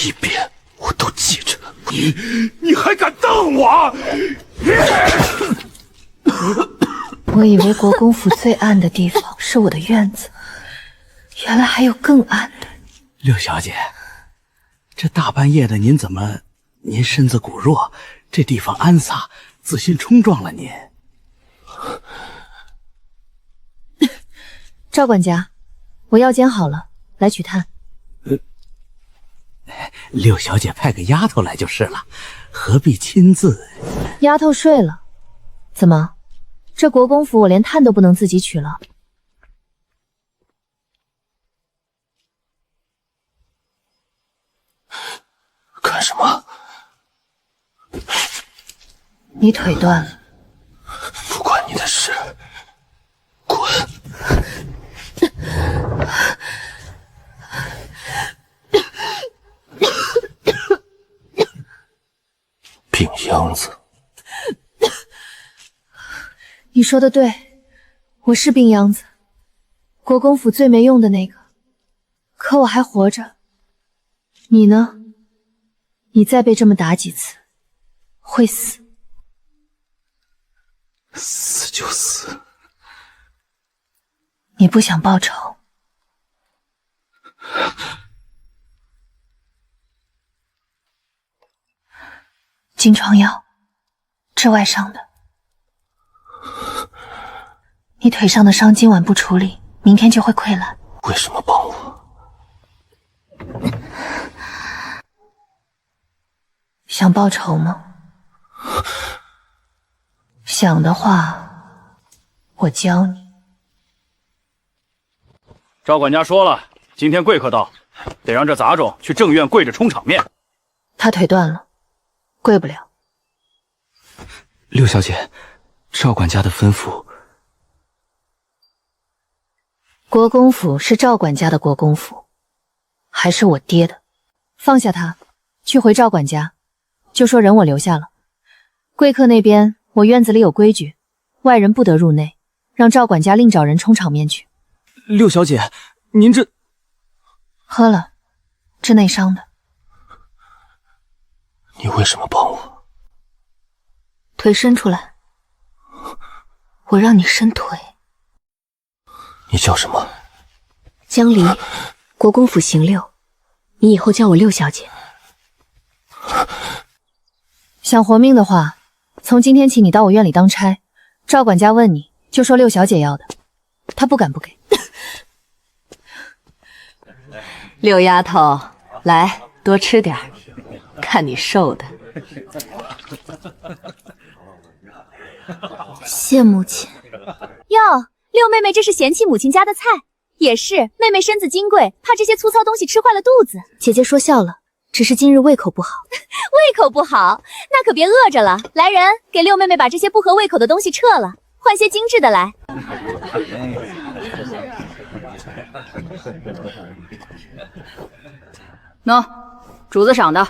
一遍我都记着。你还敢瞪我？我以为国公府最暗的地方是我的院子，原来还有更暗的。六小姐，这大半夜的您怎么？您身子骨弱，这地方安撒，自信冲撞了您。赵管家，我药煎好了，来取炭。六小姐派个丫头来就是了，何必亲自？丫头睡了。怎么？这国公府我连炭都不能自己取了？干什么？你腿断了。不关你的事，滚！病秧子。你说的对，我是病秧子，国公府最没用的那个。可我还活着。你呢？你再被这么打几次，会死。死就死。你不想报仇？金疮药，治外伤的。你腿上的伤今晚不处理，明天就会溃烂。为什么帮我？想报仇吗？想的话，我教你。赵管家说了，今天贵客到，得让这杂种去正院跪着充场面。他腿断了，跪不了。六小姐，赵管家的吩咐。国公府是赵管家的国公府，还是我爹的？放下他，去回赵管家，就说人我留下了。贵客那边，我院子里有规矩，外人不得入内，让赵管家另找人充场面去。六小姐，您这喝了，治内伤的。你为什么帮我？腿伸出来，我让你伸腿。你叫什么？江离，国公府邢六，你以后叫我六小姐。想活命的话，从今天起你到我院里当差，赵管家问你，就说六小姐要的，他不敢不给。六丫头，来多吃点儿，看你瘦的。谢母亲。哟，六妹妹这是嫌弃母亲家的菜，也是妹妹身子金贵，怕这些粗糙东西吃坏了肚子。姐姐说笑了，只是今日胃口不好。胃口不好，那可别饿着了。来人，给六妹妹把这些不合胃口的东西撤了，换些精致的来。喏，主子赏的。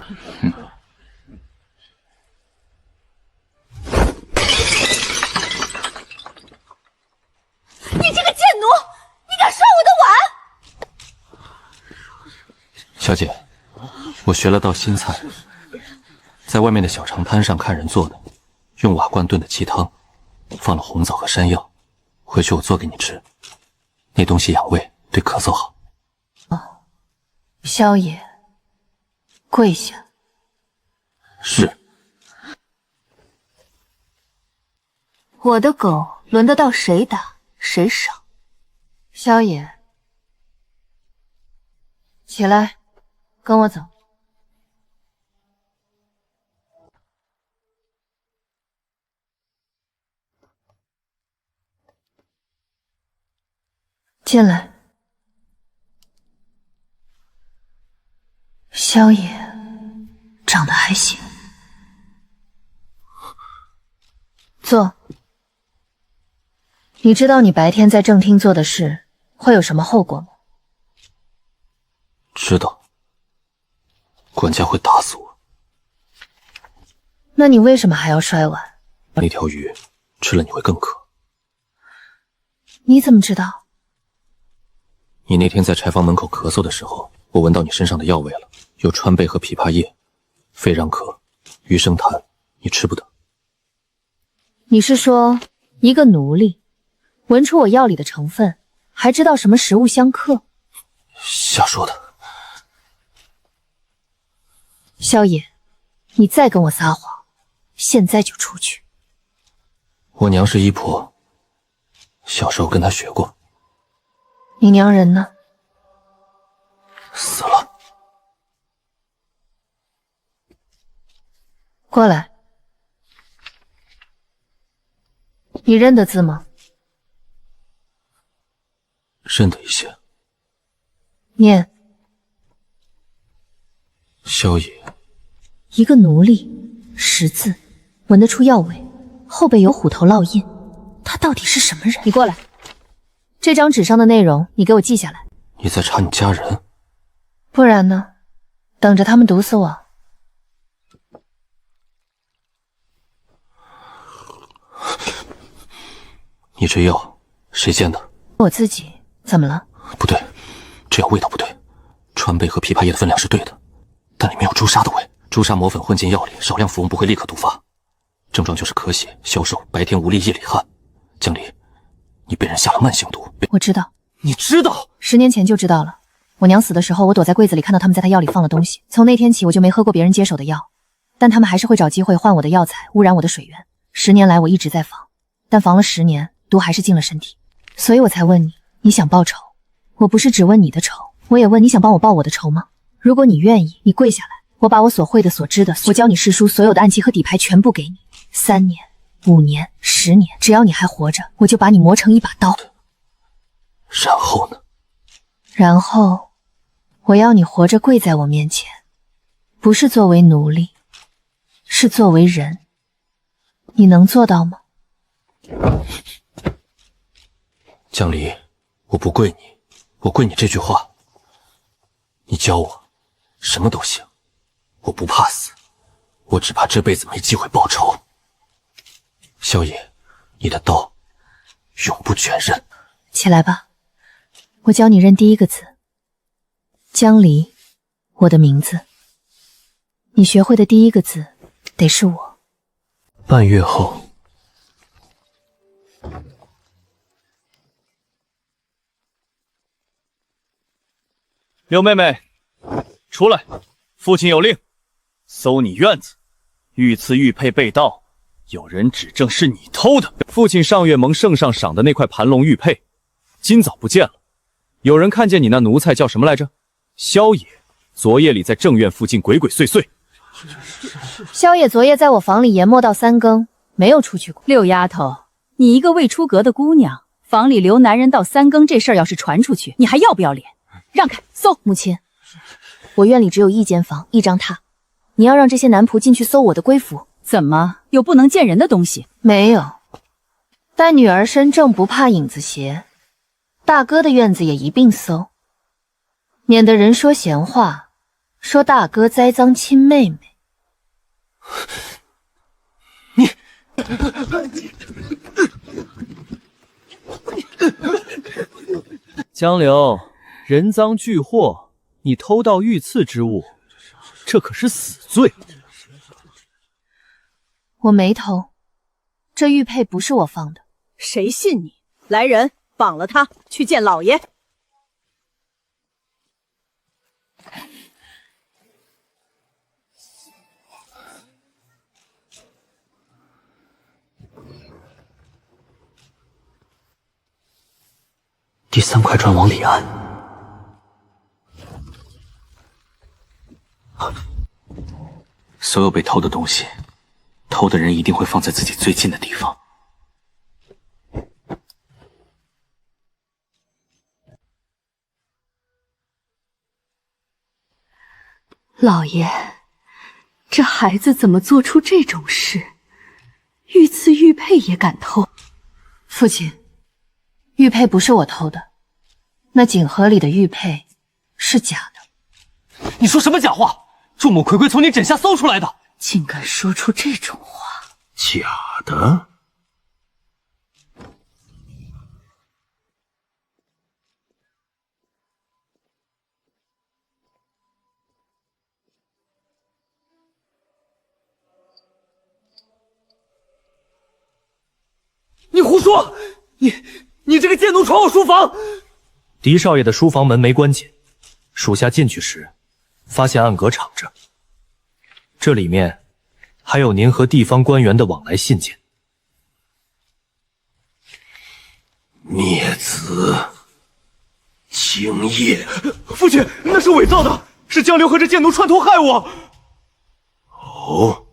你这个贱奴，你敢涮我的碗！小姐，我学了道新菜，在外面的小长摊上看人做的，用瓦罐炖的鸡汤，放了红枣和山药，回去我做给你吃。那东西养胃，对咳嗽好。萧爷，跪下。是。我的狗轮得到谁打谁赏。萧爷，起来，跟我走。进来。萧爷长得还行。坐。你知道你白天在正厅做的事会有什么后果吗？知道。管家会打死我。那你为什么还要摔碗？那条鱼吃了你会更渴。你怎么知道？你那天在柴房门口咳嗽的时候，我闻到你身上的药味了，有川贝和枇杷叶、非让壳、鱼生檀，你吃不得。你是说一个奴隶闻出我药里的成分，还知道什么食物相克？瞎说的。萧野，你再跟我撒谎，现在就出去。我娘是医婆，小时候跟她学过。你娘人呢？死了。过来。你认得字吗？认得一些。念。萧野。一个奴隶，识字，闻得出药味，后背有虎头烙印，他到底是什么人？你过来，这张纸上的内容你给我记下来。你在查你家人？不然呢？等着他们毒死我。你这药谁煎的？我自己。怎么了？不对，这药味道不对。川贝和枇杷叶的分量是对的，但里面有朱砂的味。朱砂磨粉混进药里，少量服用不会立刻毒发。症状就是咳血、消瘦、白天无力、夜里汗。江离，你被人下了慢性毒。我知道。你知道？10年前就知道了。我娘死的时候，我躲在柜子里看到他们在她药里放了东西。从那天起，我就没喝过别人接手的药，但他们还是会找机会换我的药材，污染我的水源。10年来我一直在防，但防了10年，毒还是进了身体。所以我才问你，你想报仇？我不是只问你的仇，我也问你想帮我报我的仇吗？如果你愿意，你跪下来，我把我所会的、所知的，我教你师叔所有的暗器和底牌全部给你。3年、5年、10年，只要你还活着，我就把你磨成一把刀。然后呢？然后，我要你活着跪在我面前，不是作为奴隶，是作为人。你能做到吗？江离，我不跪你，我跪你这句话。你教我，什么都行。我不怕死，我只怕这辈子没机会报仇。萧野，你的刀永不卷刃。起来吧，我教你认第一个字。江离，我的名字。你学会的第一个字得是我。半月后，六妹妹，出来！父亲有令，搜你院子，御赐玉佩被盗，有人指证是你偷的。父亲上月蒙圣上赏的那块盘龙玉佩，今早不见了。有人看见你那奴才叫什么来着？萧野，昨夜里在正院附近鬼鬼祟祟。萧野昨夜在我房里研磨到3更，没有出去过。六丫头，你一个未出阁的姑娘，房里留男人到3更，这事儿要是传出去，你还要不要脸？让开，搜！母亲，我院里只有1间房，1张榻，你要让这些男仆进去搜我的闺府？怎么有不能见人的东西？没有，但女儿身正不怕影子斜，大哥的院子也一并搜，免得人说闲话，说大哥栽赃亲妹妹。你江流，人赃俱获，你偷盗御赐之物，这可是死罪。我没偷，这玉佩不是我放的。谁信你？来人，绑了他，去见老爷。第3块砖往里安。所有被偷的东西，偷的人一定会放在自己最近的地方。老爷，这孩子怎么做出这种事？御赐玉佩也敢偷？父亲，玉佩不是我偷的，那锦盒里的玉佩是假的。你说什么假话？众目睽睽从你枕下搜出来的，竟敢说出这种话！假的？你这个贱奴闯我书房！狄少爷的书房门没关紧，属下进去时发现暗格敞着，这里面还有您和地方官员的往来信件。孽子，精液！父亲，那是伪造的，是江流和这贱奴串通害我。哦。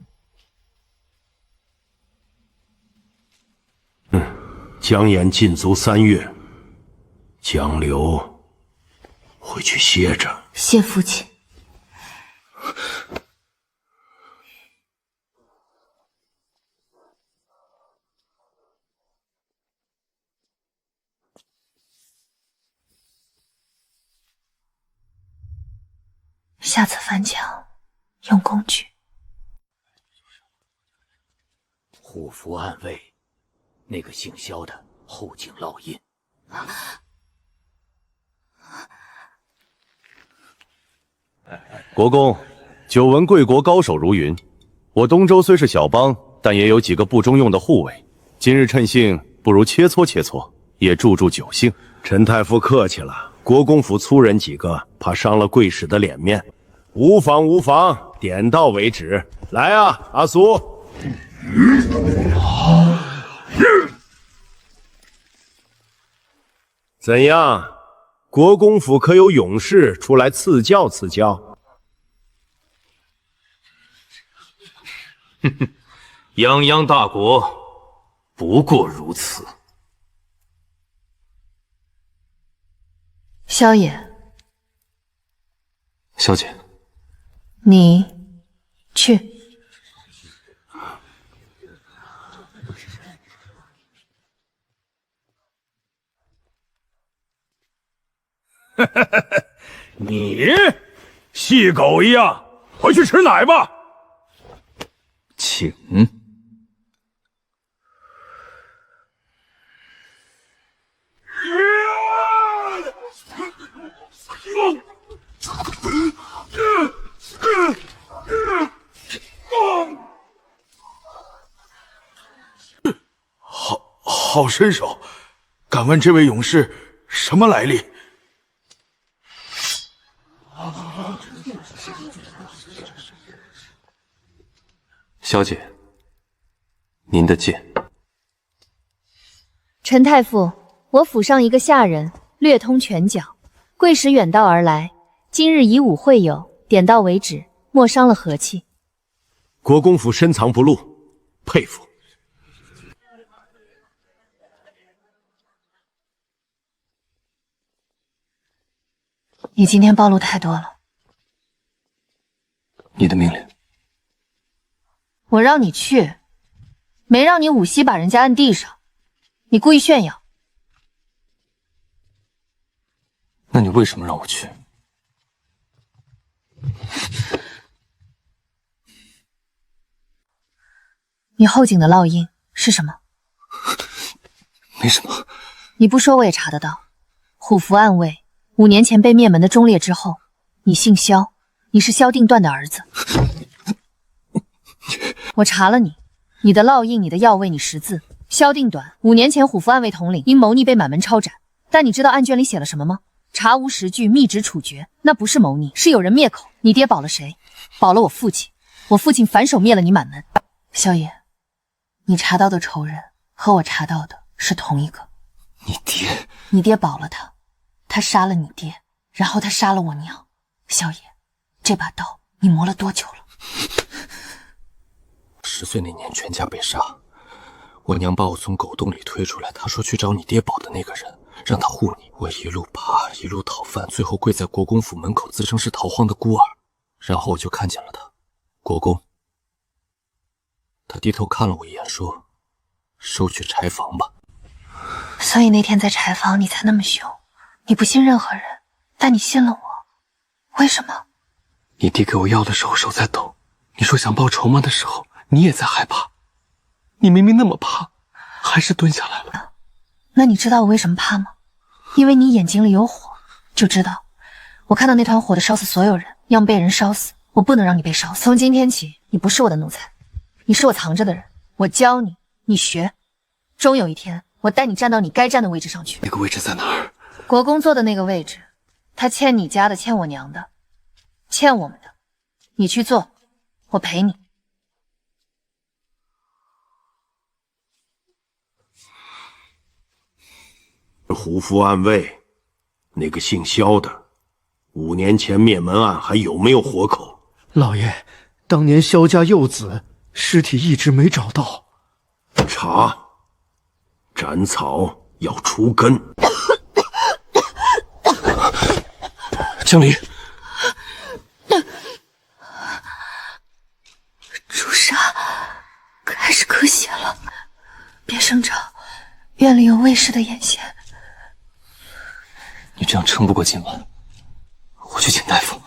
江岩禁足3月，江流回去歇着。谢父亲。下次翻墙用工具。护符暗卫，那个姓萧的后颈烙印。国公，久闻贵国高手如云，我东周虽是小邦，但也有几个不中用的护卫。今日趁兴，不如切磋切磋，也助助酒兴。陈太傅客气了，国公府粗人几个，怕伤了贵使的脸面。无妨无妨，点到为止。来啊，阿苏。怎样？国公府可有勇士出来赐教赐教？哼哼，泱泱大国不过如此。萧野，小姐，你去。你细狗一样，回去吃奶吧。请。好身手，敢问这位勇士什么来历？小姐，您的剑。陈太傅，我府上一个下人略通拳脚，贵使远道而来，今日以武会友，点到为止，莫伤了和气。国公府深藏不露，佩服。你今天暴露太多了。你的命令。我让你去，没让你舞膝把人家按地上，你故意炫耀。那你为什么让我去？你后颈的烙印是什么？没什么。你不说我也查得到。虎符暗卫5年前被灭门的忠烈之后，你姓萧，你是萧定段的儿子。我查了你，你的烙印、你的药位、你识字。萧定短5年前虎符暗卫统领，因谋逆被满门抄斩。但你知道案卷里写了什么吗？查无实据，密旨处决。那不是谋逆，是有人灭口。你爹保了谁？保了我父亲。我父亲反手灭了你满门。萧爷，你查到的仇人和我查到的是同一个。你爹保了他，他杀了你爹，然后他杀了我娘。萧爷，这把刀你磨了多久了？10岁那年全家被杀，我娘把我从狗洞里推出来，她说去找你爹保的那个人，让他护你。我一路爬，一路讨饭，最后跪在国公府门口，自称是逃荒的孤儿。然后我就看见了他，国公。他低头看了我一眼，说：“收去柴房吧。”所以那天在柴房你才那么凶，你不信任何人，但你信了我，为什么？你递给我药的时候手在抖，你说想报仇吗的时候，你也在害怕。你明明那么怕，还是蹲下来了。那你知道我为什么怕吗？因为你眼睛里有火，就知道我看到那团火的烧死所有人，要么被人烧死，我不能让你被烧死。从今天起，你不是我的奴才，你是我藏着的人。我教你，你学，终有一天我带你站到你该站的位置上去。那个位置在哪儿？国公坐的那个位置，他欠你家的，欠我娘的，欠我们的，你去做，我陪你。胡夫暗卫，那个姓萧的，5年前灭门案还有没有活口？老爷，当年萧家幼子尸体一直没找到。查，斩草要除根。江离，朱砂开始咳血了，别声张，院里有卫士的眼线。你这样撑不过今晚，我去请大夫。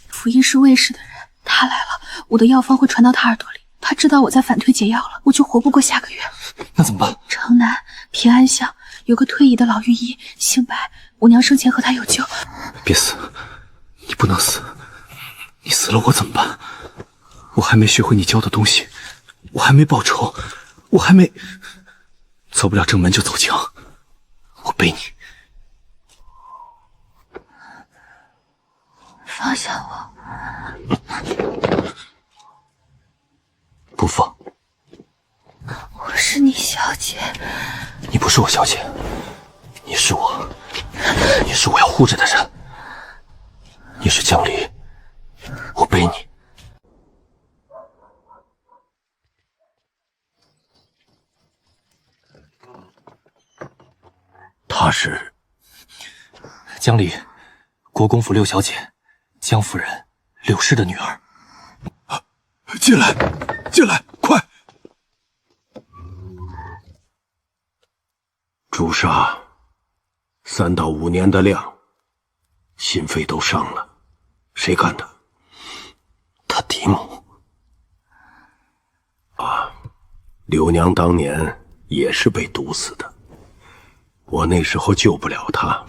福音是卫士的人，他来了，我的药方会传到他耳朵里，他知道我在反推解药了，我就活不过下个月。那怎么办？城南平安巷有个退役的老御医，姓白，我娘生前和他有救。别死，你不能死，你死了我怎么办？我还没学会你教的东西，我还没报仇，我还没走不了正门就走墙，我背你。放下我！不放。我是你小姐。你不是我小姐，你是我要护着的人。你是江离，我背你。她是江离，国公府六小姐，江夫人柳氏的女儿。进来，进来，快！朱砂，3到5年的量，心肺都伤了，谁干的？他嫡母。啊，柳娘当年也是被毒死的，我那时候救不了她，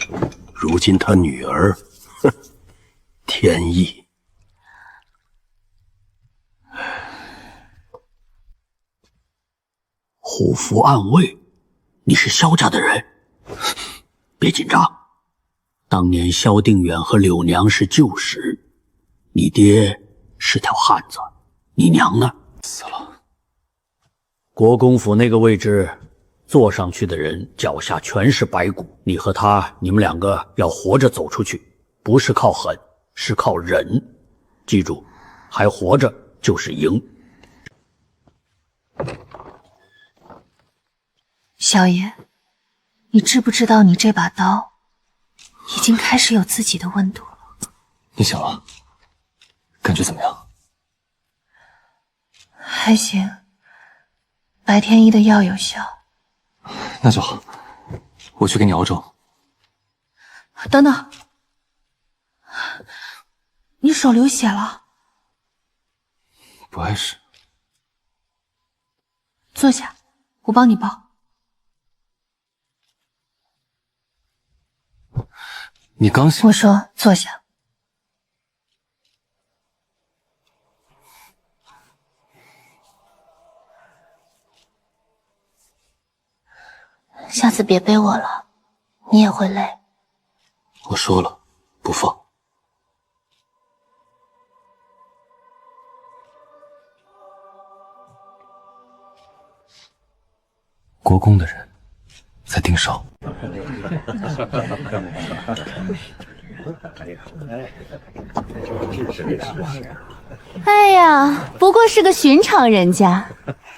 如今她女儿，哼，天意。虎符暗卫，你是萧家的人，别紧张。当年萧定远和柳娘是旧识，你爹是条汉子，你娘呢？死了。国公府那个位置，坐上去的人脚下全是白骨。你和他，你们2个要活着走出去，不是靠狠，是靠忍。记住，还活着就是赢。萧爷，你知不知道你这把刀已经开始有自己的温度了？你醒了，感觉怎么样？还行，白天医的药有效。那就好，我去给你熬粥。等等，你手流血了，不碍事。坐下，我帮你包。你刚醒，我说坐下。下次别背我了，你也会累。我说了，不放。国公的人在盯梢。哎呀，不过是个寻常人家，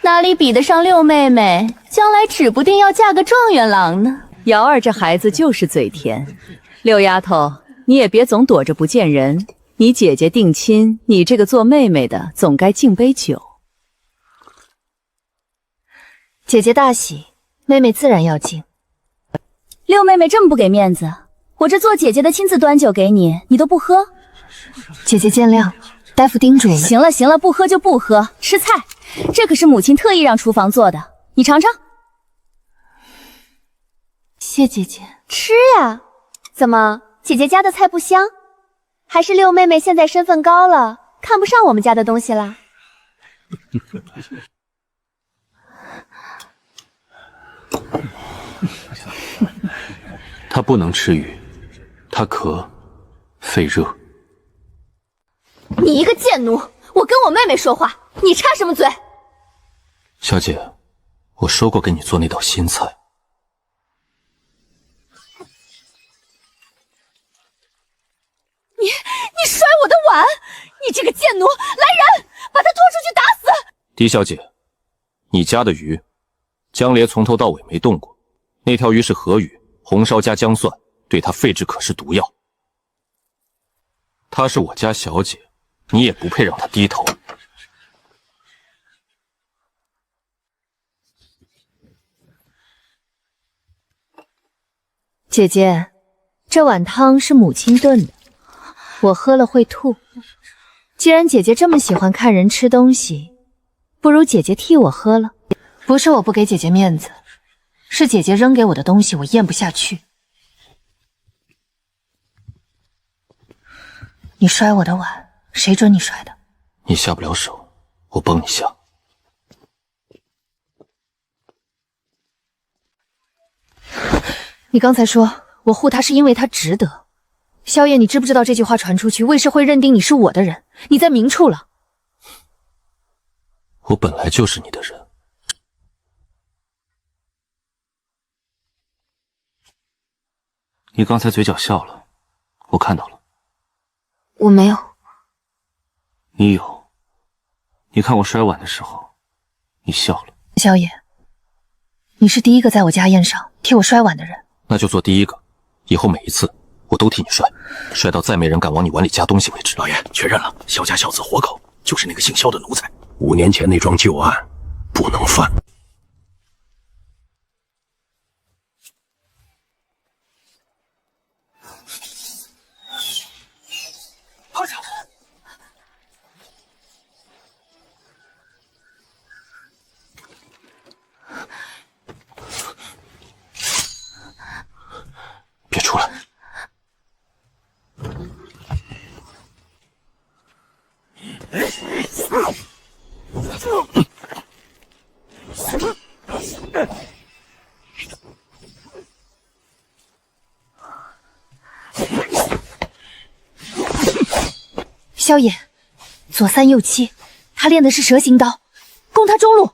哪里比得上六妹妹？将来指不定要嫁个状元郎呢。瑶儿这孩子就是嘴甜。六丫头，你也别总躲着不见人。你姐姐定亲，你这个做妹妹的总该敬杯酒。姐姐大喜，妹妹自然要敬。六妹妹这么不给面子，我这做姐姐的亲自端酒给你，你都不喝？姐姐见谅，大夫叮嘱了。行了行了，不喝就不喝，吃菜，这可是母亲特意让厨房做的，你尝尝。谢姐姐。吃呀！怎么，姐姐家的菜不香？还是六妹妹现在身份高了，看不上我们家的东西啦？他不能吃鱼，他渴，肺热。你一个贱奴！我跟我妹妹说话，你插什么嘴？小姐，我说过给你做那道新菜。你摔我的碗！你这个贱奴！来人，把他拖出去打死！狄小姐，你家的鱼，江烈从头到尾没动过。那条鱼是河鱼，红烧加姜蒜，对她肺治可是毒药。她是我家小姐，你也不配让她低头。姐姐，这碗汤是母亲炖的，我喝了会吐。既然姐姐这么喜欢看人吃东西，不如姐姐替我喝了。不是我不给姐姐面子，是姐姐扔给我的东西我咽不下去。你摔我的碗，谁准你摔的？你下不了手，我帮你下。你刚才说我护他是因为他值得，萧夜，你知不知道这句话传出去，魏氏会认定你是我的人，你在明处了。我本来就是你的人。你刚才嘴角笑了，我看到了。我没有。你有。你看我摔碗的时候，你笑了。萧夜，你是第一个在我家宴上替我摔碗的人。那就做第一个，以后每一次我都替你摔，摔到再没人敢往你碗里加东西为止。老爷确认了，萧家孝子活口，就是那个姓萧的奴才。5年前那桩旧案，不能犯。趴下！别出来！萧夜，左3右7，他练的是蛇形刀，攻他中路。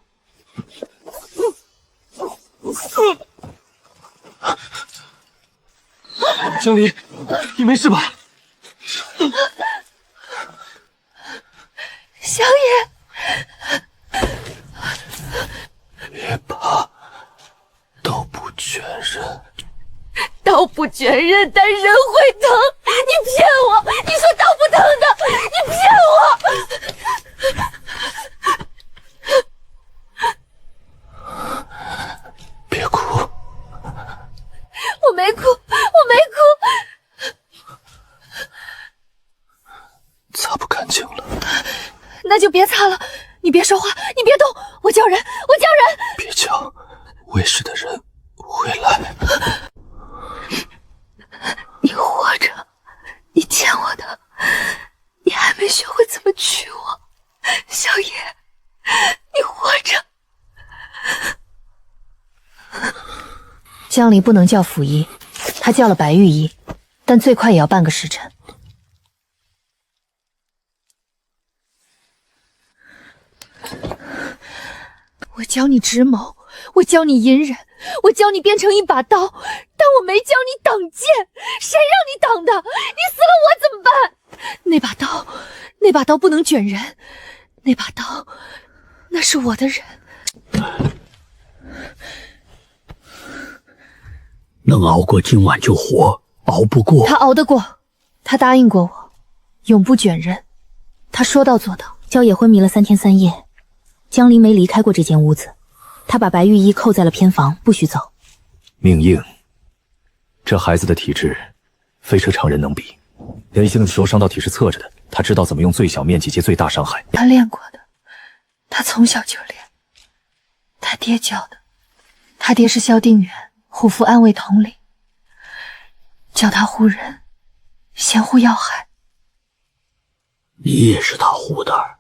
江离，你没事吧？萧夜，别怕，刀不卷刃。刀不卷刃，但人会疼。你骗我！你说刀不疼的，你骗我！别哭，我没哭，我没哭。擦不干净了。那就别擦了，你别说话，你别动，我叫人，我叫人。别叫，魏氏的人会来。你活着，你欠我的，你还没学会怎么娶我，萧夜，你活着。江离不能叫辅医，他叫了白玉医，但最快也要半个时辰。我教你直谋，我教你隐忍，我教你变成一把刀，但我没教你挡剑。谁让你挡的？你死了我怎么办？那把刀不能卷人，那把刀，那是我的人。能熬过今晚就活，熬不过他熬得过，他答应过我，永不卷人，他说到做到。萧野昏迷了3天3夜，江离没离开过这间屋子，他把白玉衣扣在了偏房，不许走。命硬，这孩子的体质非是常人能比，连性子受伤到体是侧着的，他知道怎么用最小面积及最大伤害。他练过的，他从小就练，他爹教的，他爹是萧定远，护肤安慰统领，教他护人，先护要害。你也是他护的。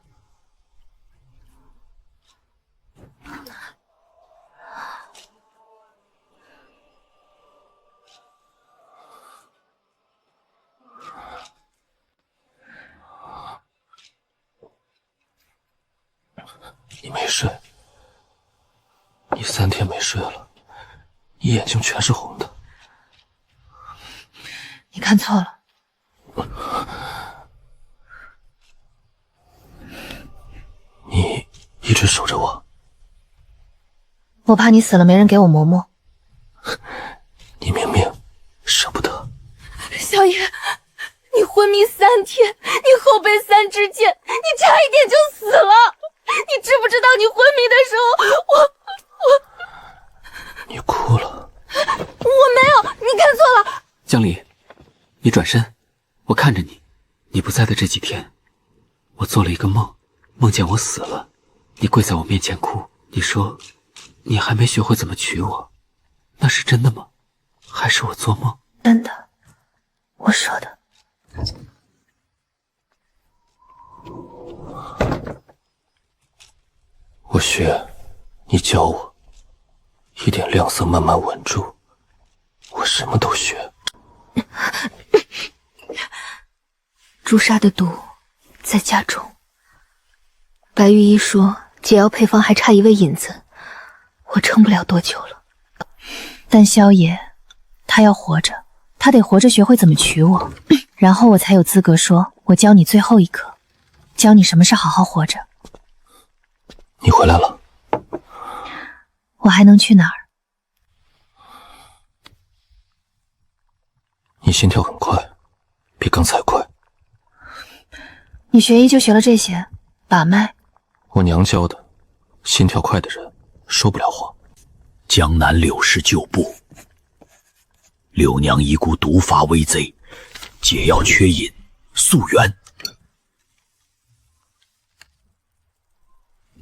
你没睡，你3天没睡了，你眼睛全是红的。你看错了。你一直守着我，我怕你死了没人给我磨磨。你明明舍不得。小野，你昏迷3天，你后背3支箭，你差一点就死了。你知不知道你昏迷的时候，你哭了。我没有，你看错了。江离，你转身，我看着你。你不在的这几天，我做了一个梦，梦见我死了，你跪在我面前哭，你说你还没学会怎么娶我，那是真的吗？还是我做梦？真的，我说的。我学，你教我，一点亮色慢慢稳住，我什么都学。朱砂的毒在家中。白玉一说解药配方还差一味引子，我撑不了多久了。但萧野，他要活着，他得活着学会怎么娶我，然后我才有资格说我教你最后一课，教你什么是好好活着。你回来了。我还能去哪儿？你心跳很快，比刚才快。你学医就学了这些，把脉。我娘教的，心跳快的人说不了话。江南柳氏旧部，柳娘一股毒发危贼，解药缺饮，速援。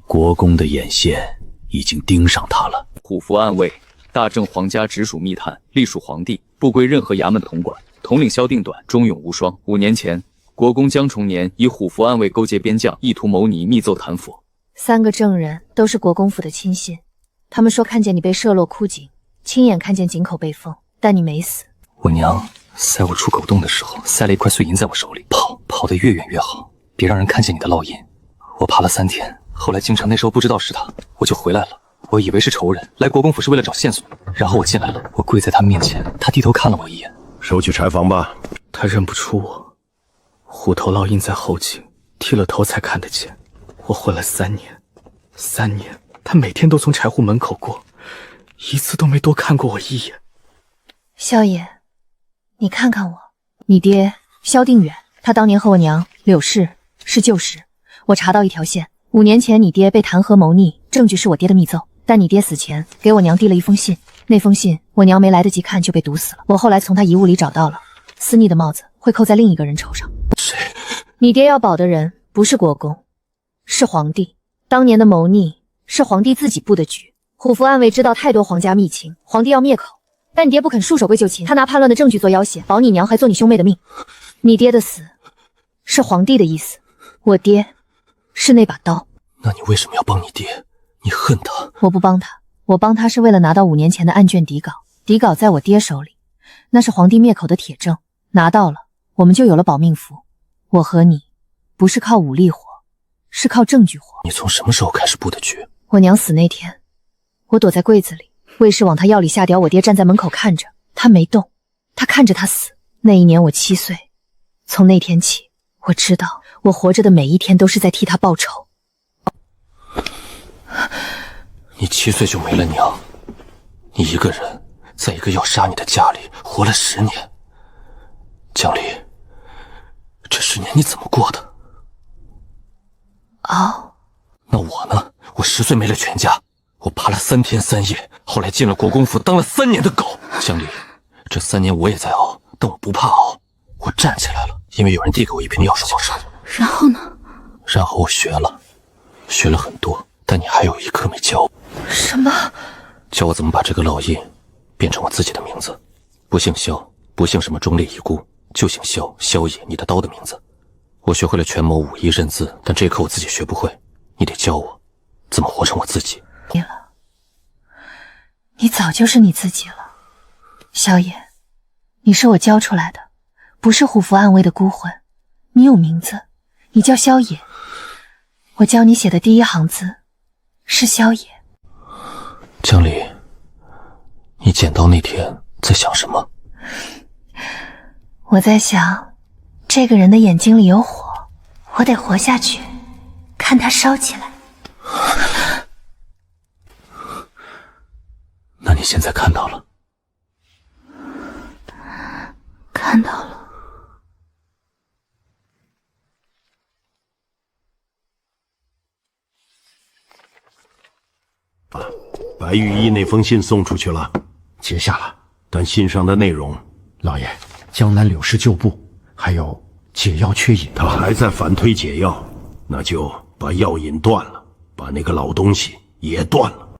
国公的眼线已经盯上他了。虎符暗卫，大正皇家直属密探，隶属皇帝，不归任何衙门统管，统领萧定短，忠勇无双。5年前，国公江重年以虎符暗卫勾结边将，意图谋你，密奏弹劾。 3个证人都是国公府的亲信，他们说看见你被射落枯井，亲眼看见井口被封，但你没死。我娘塞我出狗洞的时候，塞了一块碎银在我手里，跑得越远越好，别让人看见你的烙印。我爬了3天，后来京城那时候不知道是他，我就回来了。我以为是仇人来国公府是为了找线索，然后我进来了，我跪在他面前，他低头看了我一眼，收去柴房吧。他认不出我，虎头烙印在后颈，剃了头才看得见。我混了3年，3年，他每天都从柴户门口过，一次都没多看过我一眼。萧野，你看看我，你爹萧定远，他当年和我娘柳氏是旧识。我查到一条线，5年前你爹被弹劾谋逆，证据是我爹的密奏，但你爹死前给我娘递了一封信，那封信我娘没来得及看就被毒死了。我后来从他遗物里找到了，私逆的帽子会扣在另一个人头上。谁？你爹要保的人不是国公，是皇帝。当年的谋逆是皇帝自己布的局，虎符暗卫知道太多皇家秘情，皇帝要灭口，但你爹不肯束手归就擒，他拿叛乱的证据做要挟，保你娘还做你兄妹的命。你爹的死是皇帝的意思，我爹是那把刀。那你为什么要帮你爹？你恨他？我不帮他，我帮他是为了拿到5年前的案卷底稿，底稿在我爹手里，那是皇帝灭口的铁证，拿到了，我们就有了保命符。我和你不是靠武力活，是靠证据活。你从什么时候开始布的局？我娘死那天，我躲在柜子里，卫士往他药里下掉，我爹站在门口看着，他没动，他看着他死。那一年我7岁，从那天起，我知道我活着的每一天都是在替他报仇。你7岁就没了娘，你一个人在一个要杀你的家里活了10年。江离，这10年你怎么过的？那我呢？我10岁没了全家，我爬了3天3夜，后来进了国公府当了3年的狗。江离，这3年我也在熬，但我不怕熬，我站起来了，因为有人递给我一瓶药水消杀。然后呢？然后我学了很多，但你还有一课没教我。什么？教我怎么把这个烙印变成我自己的名字，不姓萧，不姓什么忠烈遗孤，就姓萧，萧野，你的刀的名字。我学会了权谋武艺认字，但这一课我自己学不会，你得教我怎么活成我自己。你早就是你自己了，萧野，你是我教出来的，不是虎符暗卫的孤魂。你有名字，你叫萧野，我教你写的第一行字是萧野。江离，你捡到那天在想什么？我在想，这个人的眼睛里有火，我得活下去，看他烧起来。那你现在看到了？看到了。白玉衣那封信送出去了，结下了。但信上的内容，老爷，江南柳氏旧部，还有解药缺引，他还在反推解药，那就把药引断了，把那个老东西也断了。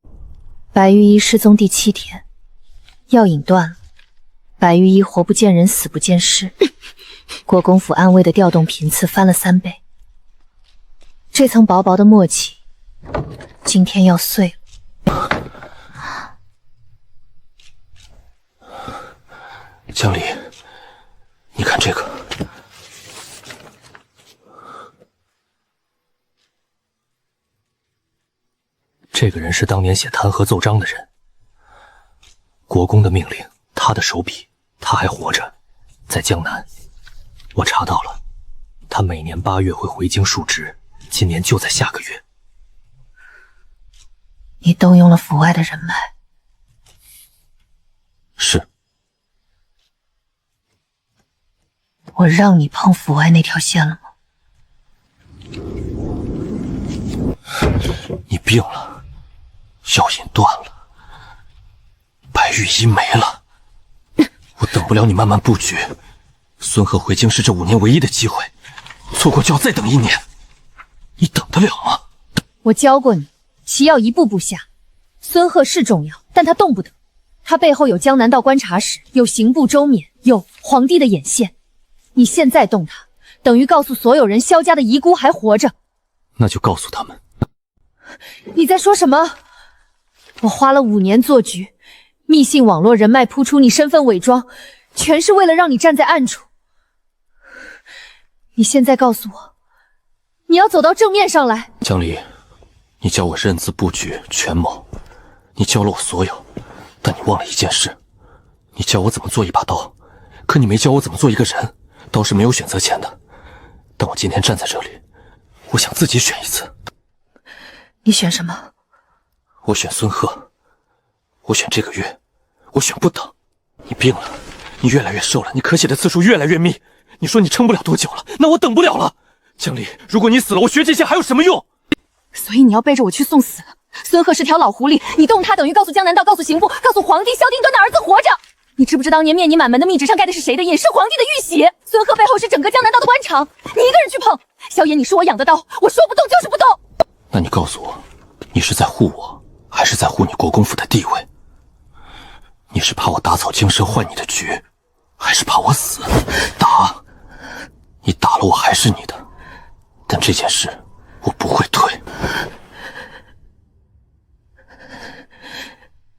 白玉衣失踪第7天，药引断了，白玉衣活不见人，死不见尸。国公府暗卫的调动频次翻了3倍，这层薄薄的默契，今天要碎了。江离，你看这个，这个人是当年写弹劾奏章的人。国公的命令，他的手笔，他还活着，在江南。我查到了，他每年8月会回京述职，今年就在下个月。你动用了府外的人脉。是。我让你碰府外那条线了吗？你病了，药引断了，白玉衣没了，我等不了你慢慢布局。孙贺回京是这5年唯一的机会，错过就要再等1年，你等得了吗？我教过你，棋要一步步下。孙贺是重要，但他动不得。他背后有江南道观察使，有刑部周冕，有皇帝的眼线。你现在动他，等于告诉所有人萧家的遗孤还活着。那就告诉他们。你在说什么？我花了5年做局，密信网络人脉铺出你身份伪装，全是为了让你站在暗处。你现在告诉我，你要走到正面上来。江离，你教我认字布局权谋，你教了我所有，但你忘了一件事，你教我怎么做一把刀，可你没教我怎么做一个人。刀是没有选择权的，但我今天站在这里，我想自己选一次。你选什么？我选孙贺，我选这个月，我选不等。你病了，你越来越瘦了，你咳血的次数越来越密。你说你撑不了多久了，那我等不了了。江离，如果你死了，我学这些还有什么用？所以你要背着我去送死。孙贺是条老狐狸，你动他等于告诉江南道，告诉刑部，告诉皇帝萧定端的儿子活着。你知不知当年灭你满门的密旨上盖的是谁的印？是皇帝的玉玺。孙贺背后是整个江南道的官场，你一个人去碰。萧炎，你是我养的刀，我说不动就是不动。那你告诉我，你是在护我，还是在护你国公府的地位？你是怕我打草惊蛇换你的局，还是怕我死？打！你打了我还是你的，但这件事我不会退。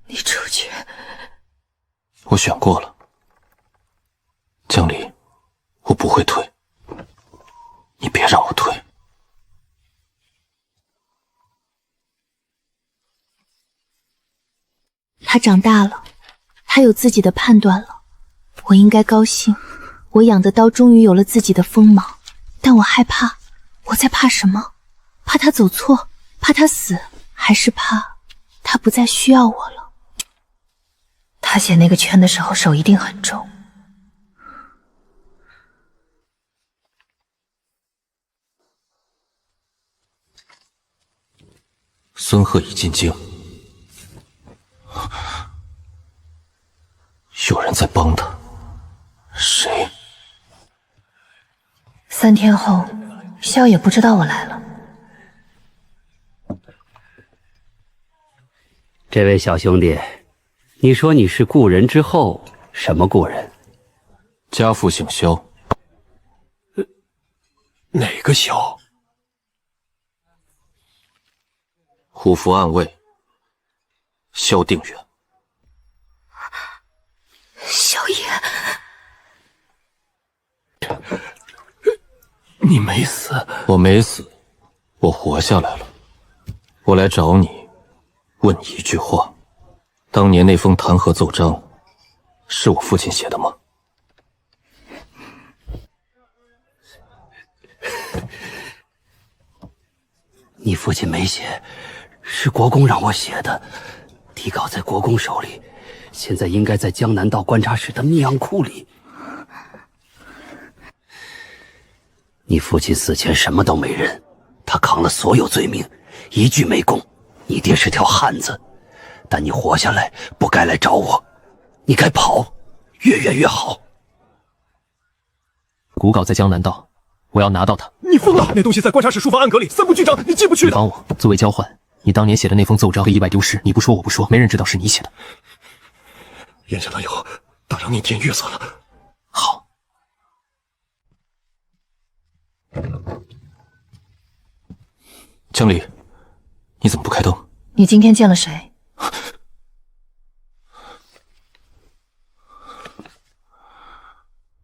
你出去。我选过了，江离，我不会退，你别让我退。他长大了，他有自己的判断了，我应该高兴。我养的刀终于有了自己的锋芒，但我害怕。我在怕什么？怕他走错，怕他死，还是怕他不再需要我了？他写那个圈的时候手一定很重。孙贺已进京，有人在帮他，谁？3天后，萧野不知道我来了。这位小兄弟，你说你是故人之后，什么故人？家父姓萧。哪个萧？虎符暗卫萧定远。萧野，你没死？我没死，我活下来了，我来找你，问你一句话：当年那封弹劾奏章，是我父亲写的吗？你父亲没写，是国公让我写的。底稿在国公手里，现在应该在江南道观察室的密钥库里。你父亲死前什么都没认，他扛了所有罪名，一句没供。你爹是条汉子，但你活下来不该来找我，你该跑，越远越好。骨稿在江南道，我要拿到它。你疯了！那东西在观察室书房暗格里，三部剧章你进不去的。你帮我，作为交换，你当年写的那封奏章被意外丢失，你不说我不说，没人知道是你写的。咽下来以后，大让你爹越色了。好。江离，你怎么不开灯？你今天见了谁？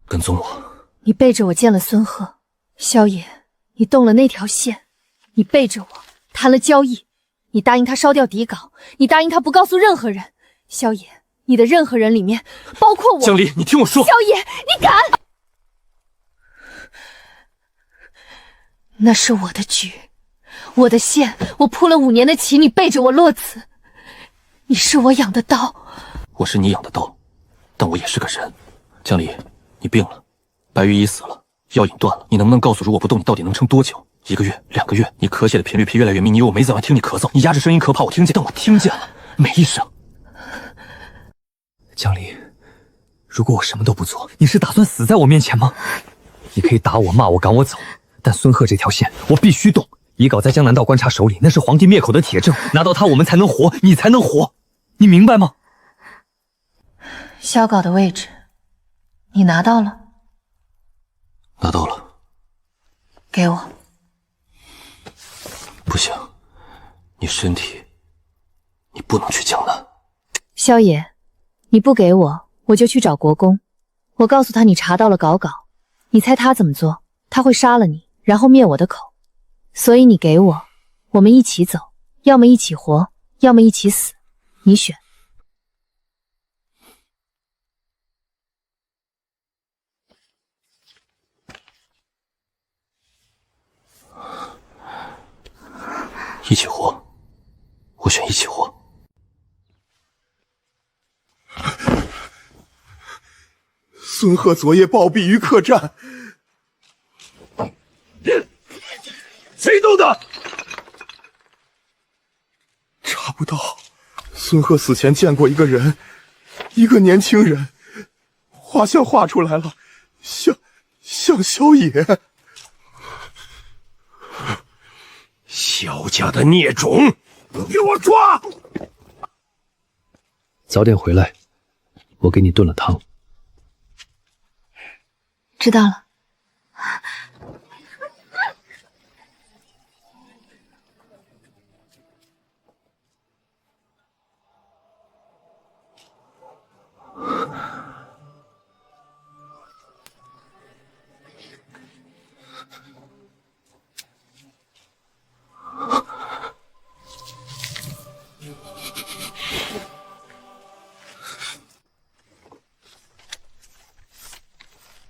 跟踪我。你背着我见了孙贺。萧野，你动了那条线，你背着我谈了交易，你答应他烧掉底稿，你答应他不告诉任何人。萧野，你的任何人里面包括我。江离，你听我说。萧野，你敢！那是我的局，我的线，我铺了5年的棋，你背着我落子。你是我养的刀。我是你养的刀，但我也是个人。江离，你病了，白羽衣死了，药引断了，你能不能告诉，如果不动，你到底能撑多久？1个月、2个月？你咳血的频率越来越密，你以为我没在外听你咳嗽？你压着声音咳，怕我听见，但我听见了，每一声。江离，如果我什么都不做，你是打算死在我面前吗？你可以打我、骂我、赶我走，但孙贺这条线我必须动。遗稿在江南道观察手里，那是皇帝灭口的铁证，拿到它我们才能活，你才能活，你明白吗？萧稿的位置，你拿到了？拿到了。给我。不行，你身体，你不能去江南。萧野，你不给我，我就去找国公。我告诉他你查到了稿，你猜他怎么做？他会杀了你，然后灭我的口。所以你给我，我们一起走，要么一起活，要么一起死，你选。一起活，我选一起活。孙贺昨夜暴毙于客栈，谁动的？查不到。孙贺死前见过一个人，一个年轻人，画像画出来了，像萧野。萧家的孽种，给我抓！早点回来，我给你炖了汤。知道了。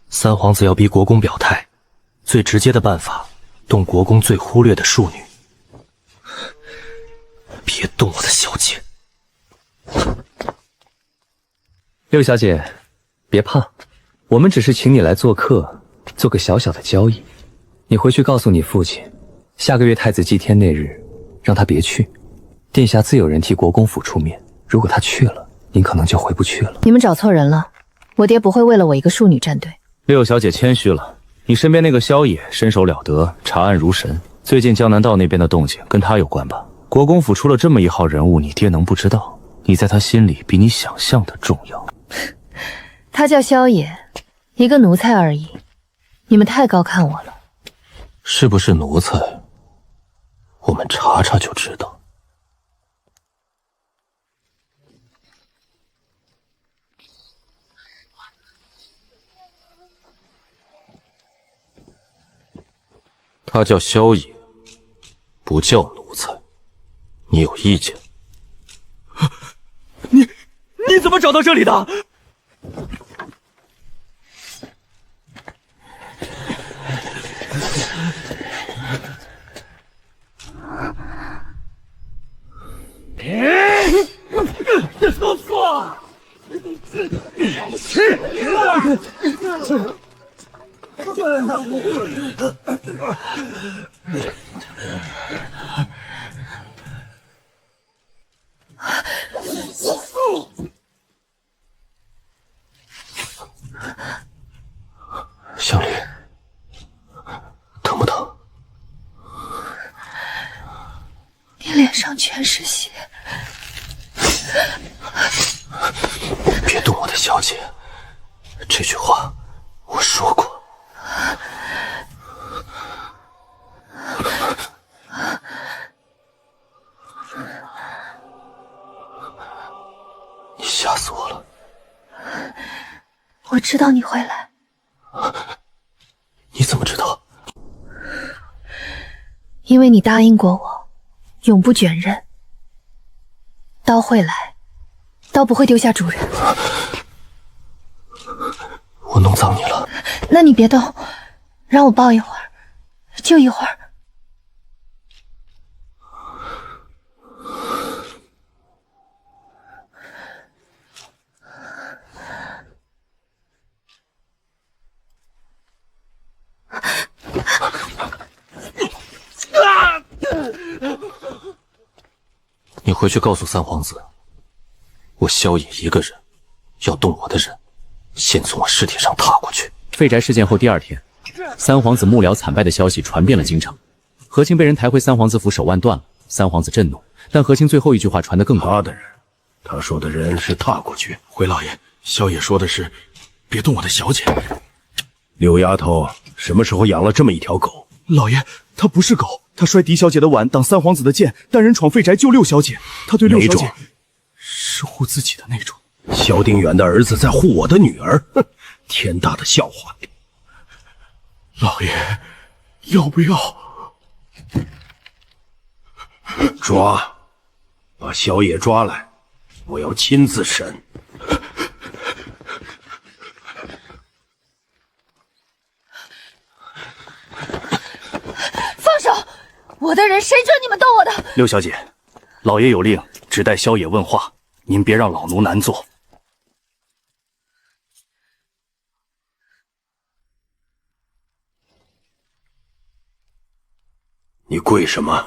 三皇子要逼国公表态，最直接的办法，动国公最忽略的庶女。别动我的小姐。六小姐，别怕，我们只是请你来做客，做个小小的交易。你回去告诉你父亲，下个月太子祭天那日，让他别去，殿下自有人替国公府出面。如果他去了，您可能就回不去了。你们找错人了，我爹不会为了我一个庶女站队。六小姐谦虚了，你身边那个萧野身手了得，查案如神。最近江南道那边的动静跟他有关吧？国公府出了这么一号人物，你爹能不知道？你在他心里比你想象的重要。他叫萧野，一个奴才而已。你们太高看我了。是不是奴才，我们查查就知道。他叫萧野，不叫奴才，你有意见？你怎么找到这里的？小李，疼不疼？你脸上全是血。别动我的小姐，这句话我说过。你吓死我了。我知道你会来。你怎么知道？因为你答应过我，永不卷刃。刀会来，刀不会丢下主人。我弄脏你了？那你别动，让我抱一会儿，就一会儿。你回去告诉三皇子，我萧野一个人要动我的人，先从我尸体上踏过去。废宅事件后第2天，三皇子幕僚惨败的消息传遍了京城，何清被人抬回三皇子府，手腕断了。三皇子震怒，但何清最后一句话传得更高。他的人，他说的人是踏过去。回老爷，萧野说的是别动我的小姐。柳丫头什么时候养了这么一条狗？老爷，他不是狗，他摔狄小姐的碗挡三皇子的剑，单人闯废宅救六小姐。他对六小姐是护自己的那种。萧定远的儿子在护我的女儿，哼，天大的笑话！老爷，要不要抓？把萧野抓来，我要亲自审。放手！我的人，谁准你们动我的？六小姐，老爷有令，只待萧野问话，您别让老奴难做。你跪什么？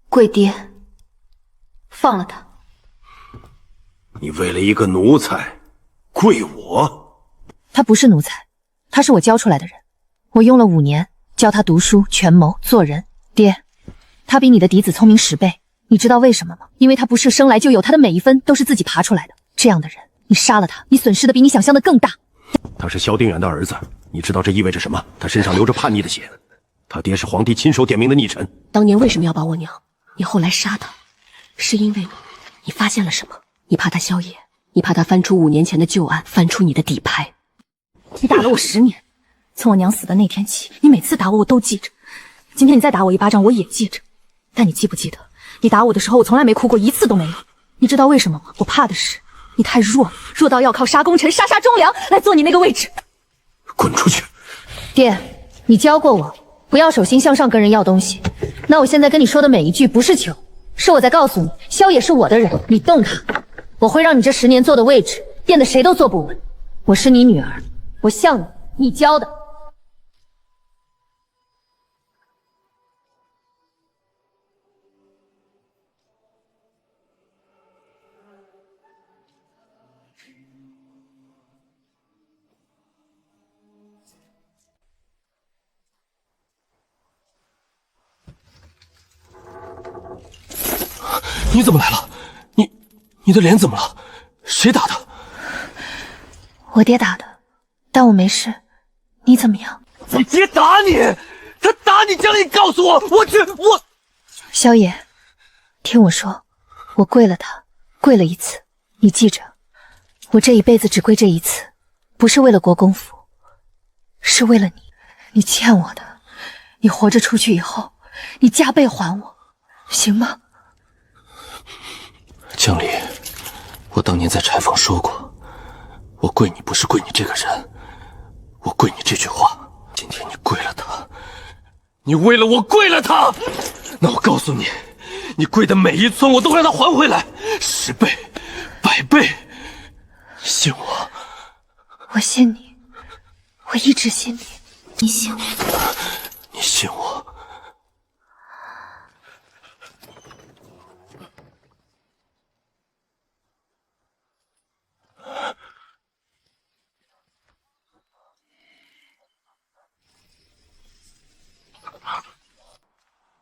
跪爹，放了他。你为了一个奴才，跪我？他不是奴才，他是我教出来的人，我用了5年教他读书、权谋、做人。爹，他比你的嫡子聪明10倍，你知道为什么吗？因为他不是生来就有，他的每一分都是自己爬出来的。这样的人，你杀了他，你损失的比你想象的更大。他是萧定远的儿子，你知道这意味着什么？他身上流着叛逆的血，他爹是皇帝亲手点名的逆臣。当年为什么要保我娘？你后来杀他，是因为你发现了什么？你怕他萧野，你怕他翻出5年前的旧案，翻出你的底牌。你打了我10年，从我娘死的那天起，你每次打我，我都记着。今天你再打我一巴掌，我也记着。但你记不记得，你打我的时候，我从来没哭过1次都没有。你知道为什么吗？我怕的是你太弱了，弱到要靠杀功臣、杀忠良来做你那个位置。滚出去！爹，你教过我不要手心向上跟人要东西，那我现在跟你说的每一句不是求，是我在告诉你，萧野是我的人，你动他，我会让你这10年坐的位置变得谁都坐不稳。我是你女儿，我像你，你教的。你怎么来了？你的脸怎么了？谁打的？我爹打的，但我没事。你怎么样？你爹打你？他打你，将来你告诉我，我。萧野，听我说，我跪了他，跪了1次，你记着，我这一辈子只跪这1次，不是为了国公府，是为了你，你欠我的，你活着出去以后，你加倍还我，行吗？江离，我当年在柴房说过，我跪你不是跪你这个人，我跪你这句话。今天你跪了他，你为了我跪了他，那我告诉你，你跪的每一寸我都让他还回来，10倍、100倍，你信我？我信你，我一直信你，你信我？你信我？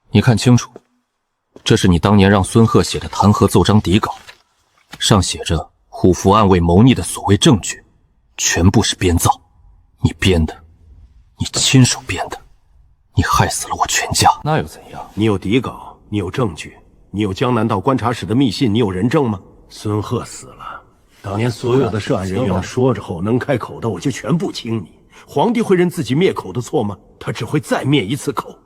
你看清楚，这是你当年让孙贺写的弹劾奏章底稿，上写着虎符暗卫谋逆的所谓证据，全部是编造，你编的，你亲手编的，你害死了我全家。那又怎样？你有底稿，你有证据，你有江南道观察室的密信，你有人证吗？孙贺死了，当年所有的涉案人员说着后能开口的，我就全部清你。皇帝会认自己灭口的错吗？他只会再灭一次口。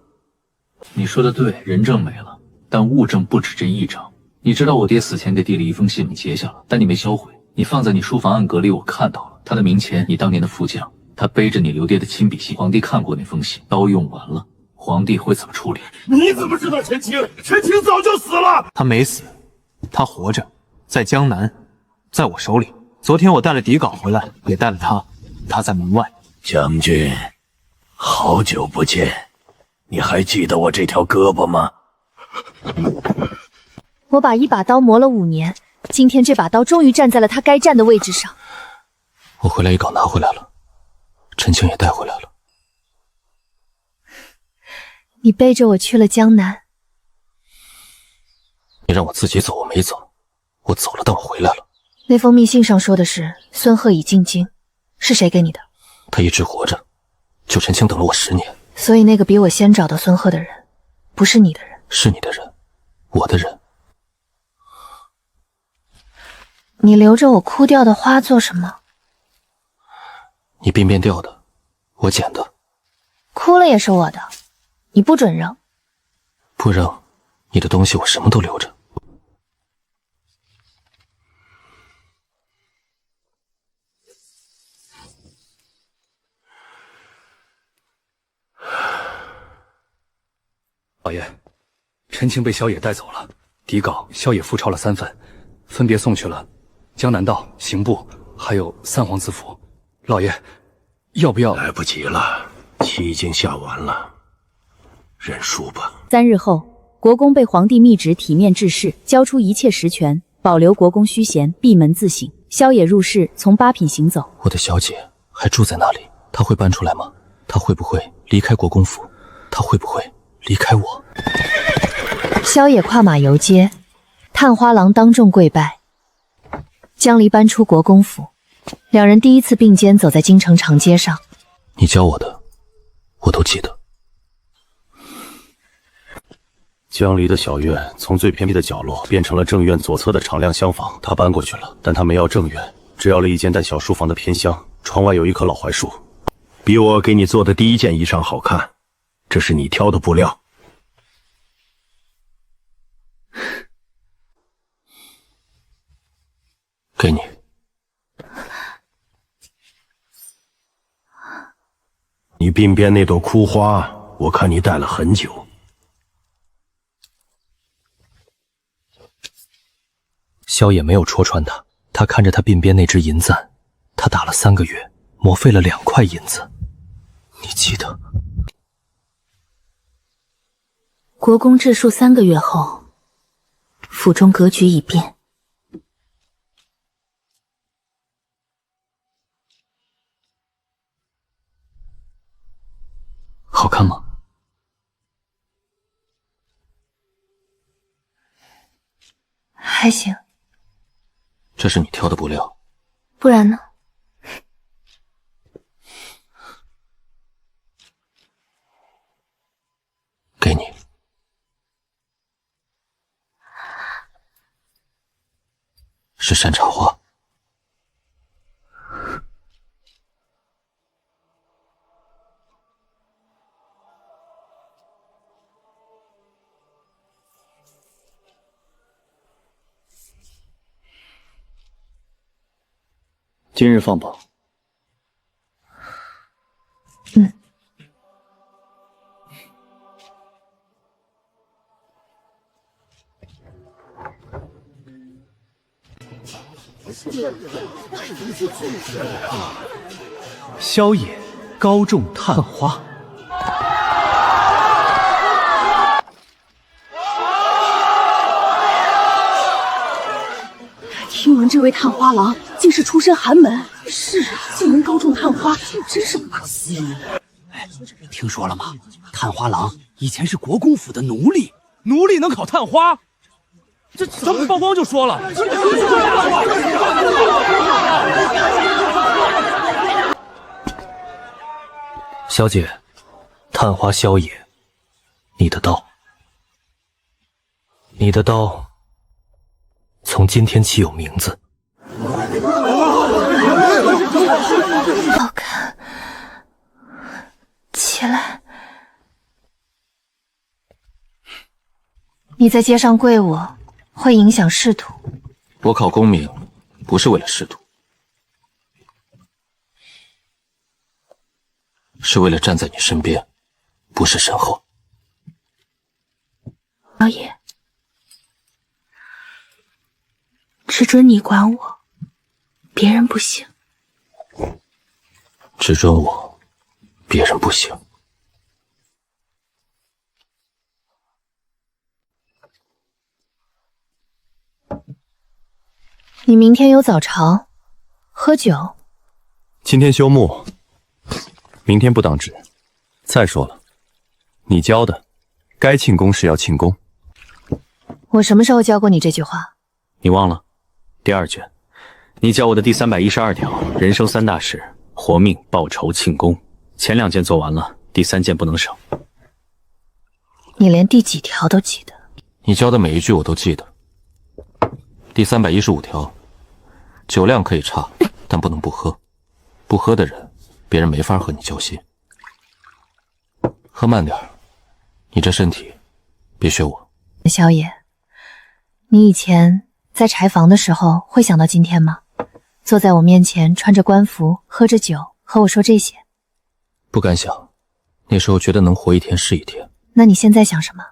你说的对，人证没了，但物证不止这一张。你知道我爹死前给递了一封信，你截下了，但你没销毁，你放在你书房暗格里，我看到了。他的名前，你当年的副将，他背着你刘爹的亲笔信。皇帝看过那封信，刀用完了，皇帝会怎么处理？你怎么知道陈清？陈清早就死了。他没死，他活着，在江南，在我手里。昨天我带了底稿回来，也带了他，他在门外。将军，好久不见，你还记得我这条胳膊吗？我把一把刀磨了5年，今天这把刀终于站在了他该站的位置上。我回来一稿拿回来了，陈清也带回来了。你背着我去了江南，你让我自己走，我没走，我走了，但我回来了。那封密信上说的是孙贺已进京，是谁给你的？他一直活着，就陈清等了我10年。所以那个比我先找到孙贺的人，不是你的人。是你的人，我的人。你留着我枯掉的花做什么？你便便掉的，我捡的。枯了也是我的，你不准扔。不扔，你的东西我什么都留着。老爷，陈清被萧野带走了，底稿萧野复抄了3份，分别送去了江南道、刑部，还有三皇子府。老爷，要不要？来不及了，棋已经下完了，认输吧。3日后，国公被皇帝密旨体面致仕，交出一切实权，保留国公虚衔，闭门自省。萧野入室，从8品行走。我的小姐还住在那里，她会搬出来吗？她会不会离开国公府？她会不会离开我？萧野跨马游街，探花郎当众跪拜。江离搬出国公府，两人第一次并肩走在京城长街上。你教我的，我都记得。江离的小院从最偏僻的角落变成了正院左侧的敞亮厢房，他搬过去了，但他没要正院，只要了一间带小书房的偏厢，窗外有一棵老槐树，比我给你做的第1件衣裳好看。这是你挑的布料。给你。你鬓边那朵枯花，我看你戴了很久。萧野没有戳穿他，他看着他鬓边那只银簪，他打了3个月，磨废了2块银子。你记得？国公治术3个月后，府中格局已变。好看吗？还行。这是你挑的布料，不然呢？给你。是山茶花。今日放榜。嗯。萧野高中探花。听闻这位探花郎竟是出身寒门，是啊，竟能高中探花，真是不可思议。听说了吗？探花郎以前是国公府的奴隶，奴隶能考探花？这咱们曝光就说了。小姐，探花萧野，你的刀，你的刀，从今天起有名字。好看，起来。你在街上跪我，会影响仕途。我考功名，不是为了仕途，是为了站在你身边，不是身后。老爷，只准你管我，别人不行。只准我，别人不行。你明天有早朝，喝酒。今天休沐，明天不当值。再说了，你教的，该庆功时要庆功。我什么时候教过你这句话？你忘了？第2卷，你教我的第312条，人生3大事：活命、报仇、庆功。前2件做完了，第3件不能省。你连第几条都记得？你教的每一句我都记得。第315条，酒量可以差，但不能不喝。不喝的人，别人没法和你交心。喝慢点，你这身体，别学我。萧野，你以前在柴房的时候会想到今天吗？坐在我面前，穿着官服，喝着酒，和我说这些。不敢想，那时候觉得能活一天是一天。那你现在想什么？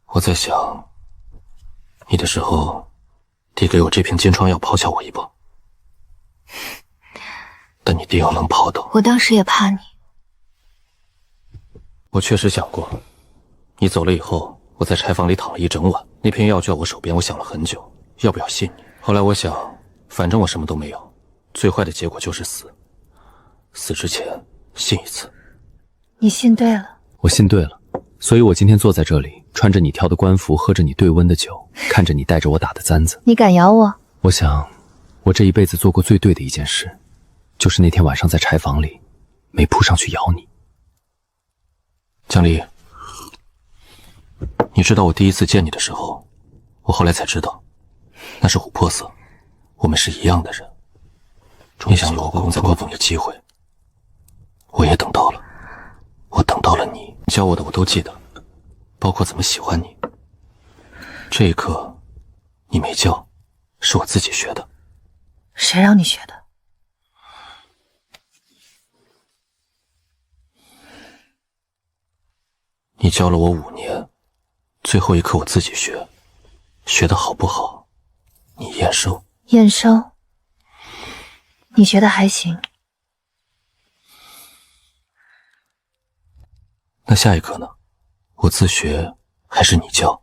我在想，你的时候递给我这瓶金疮药，抛下我一搏。但你定要能跑到。我当时也怕你。我确实想过，你走了以后，我在柴房里躺了一整晚，那瓶药就在我手边，我想了很久，要不要信你？后来我想，反正我什么都没有，最坏的结果就是死。死之前信一次。你信对了。我信对了，所以我今天坐在这里，穿着你挑的官服，喝着你对温的酒，看着你带着我打的簪子。你敢咬我？我想，我这一辈子做过最对的一件事，就是那天晚上在柴房里，没扑上去咬你。江离，你知道我第一次见你的时候，我后来才知道，那是琥珀色，我们是一样的人。你想罗公在官府的机会，我也等到了。我等到了你，教我的我都记得，包括怎么喜欢你。这一刻，你没教，是我自己学的。谁让你学的？你教了我5年，最后一课我自己学，学得好不好，你验收。验收？你学的还行。那下一课呢？我自学还是你教？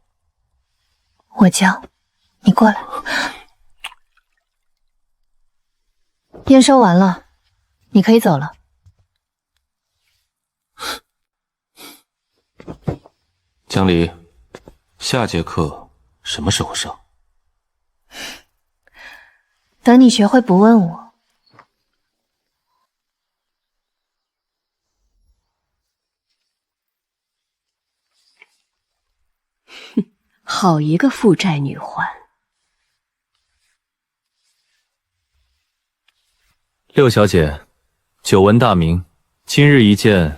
我教，你过来。验收完了，你可以走了。江离，下节课什么时候上？等你学会不问我。好一个负债女还！六小姐，久闻大名，今日一见，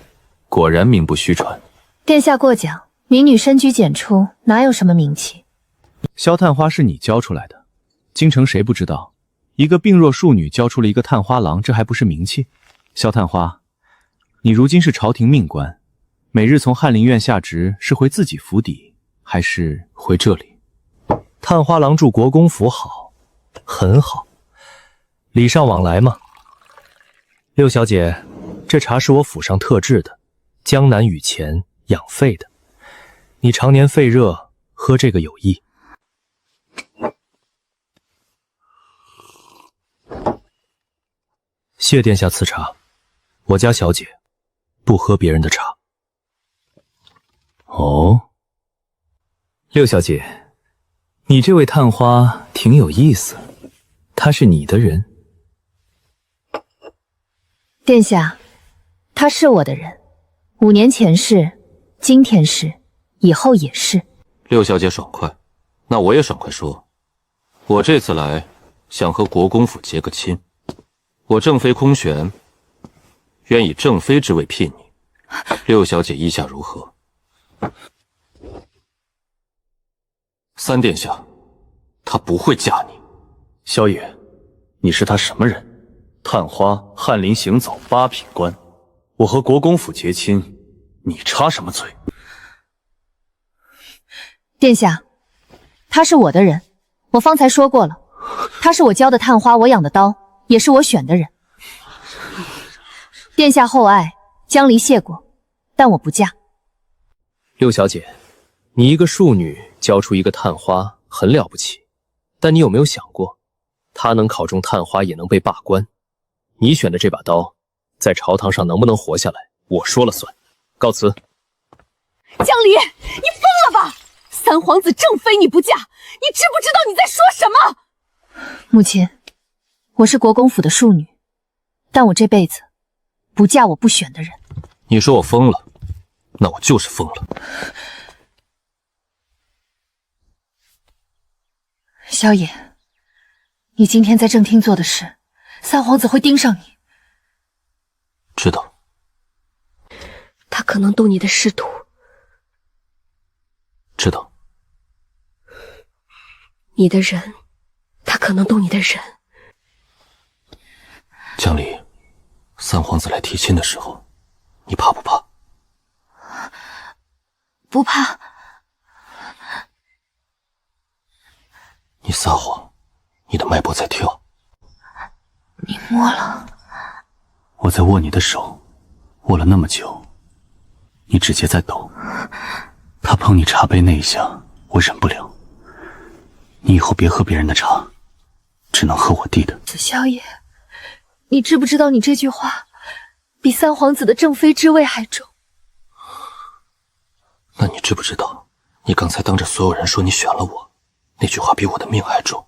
果然名不虚传。殿下过奖，民女深居简出，哪有什么名气？萧探花是你教出来的，京城谁不知道？一个病弱庶女教出了一个探花郎，这还不是名气？萧探花，你如今是朝廷命官，每日从翰林院下职，是回自己府邸，还是回这里？探花郎住国公府好，很好，礼尚往来嘛。六小姐，这茶是我府上特制的，江南雨前养肺的，你常年肺热，喝这个有益。谢殿下赐茶，我家小姐不喝别人的茶。哦，六小姐，你这位探花挺有意思，她是你的人？殿下，他是我的人，5年前是，今天是，以后也是。六小姐爽快，那我也爽快说，我这次来想和国公府结个亲，我正妃空璇愿以正妃之位聘你，六小姐意下如何？三殿下，她不会嫁你。萧野，你是他什么人？探花，翰林行走8品官，我和国公府结亲，你插什么嘴？殿下，他是我的人，我方才说过了，他是我教的探花，我养的刀，也是我选的人。殿下厚爱，江离谢过，但我不嫁。六小姐，你一个庶女教出一个探花，很了不起，但你有没有想过，她能考中探花，也能被罢官？你选的这把刀，在朝堂上能不能活下来，我说了算。告辞。江离，你疯了吧？三皇子正妃你不嫁，你知不知道你在说什么？母亲，我是国公府的庶女，但我这辈子不嫁我不选的人。你说我疯了，那我就是疯了。萧野，你今天在正厅做的事，三皇子会盯上你。知道。他可能动你的仕途。知道。你的人，他可能动你的人。江离，三皇子来提亲的时候，你怕不怕？不怕。你撒谎，你的脉搏在跳。你摸了。我在握你的手，握了那么久，你指节在抖。他碰你茶杯那一下，我忍不了。你以后别喝别人的茶，只能喝我弟的。子萧爷，你知不知道你这句话比三皇子的正妃之位还重？那你知不知道，你刚才当着所有人说你选了我，那句话比我的命还重。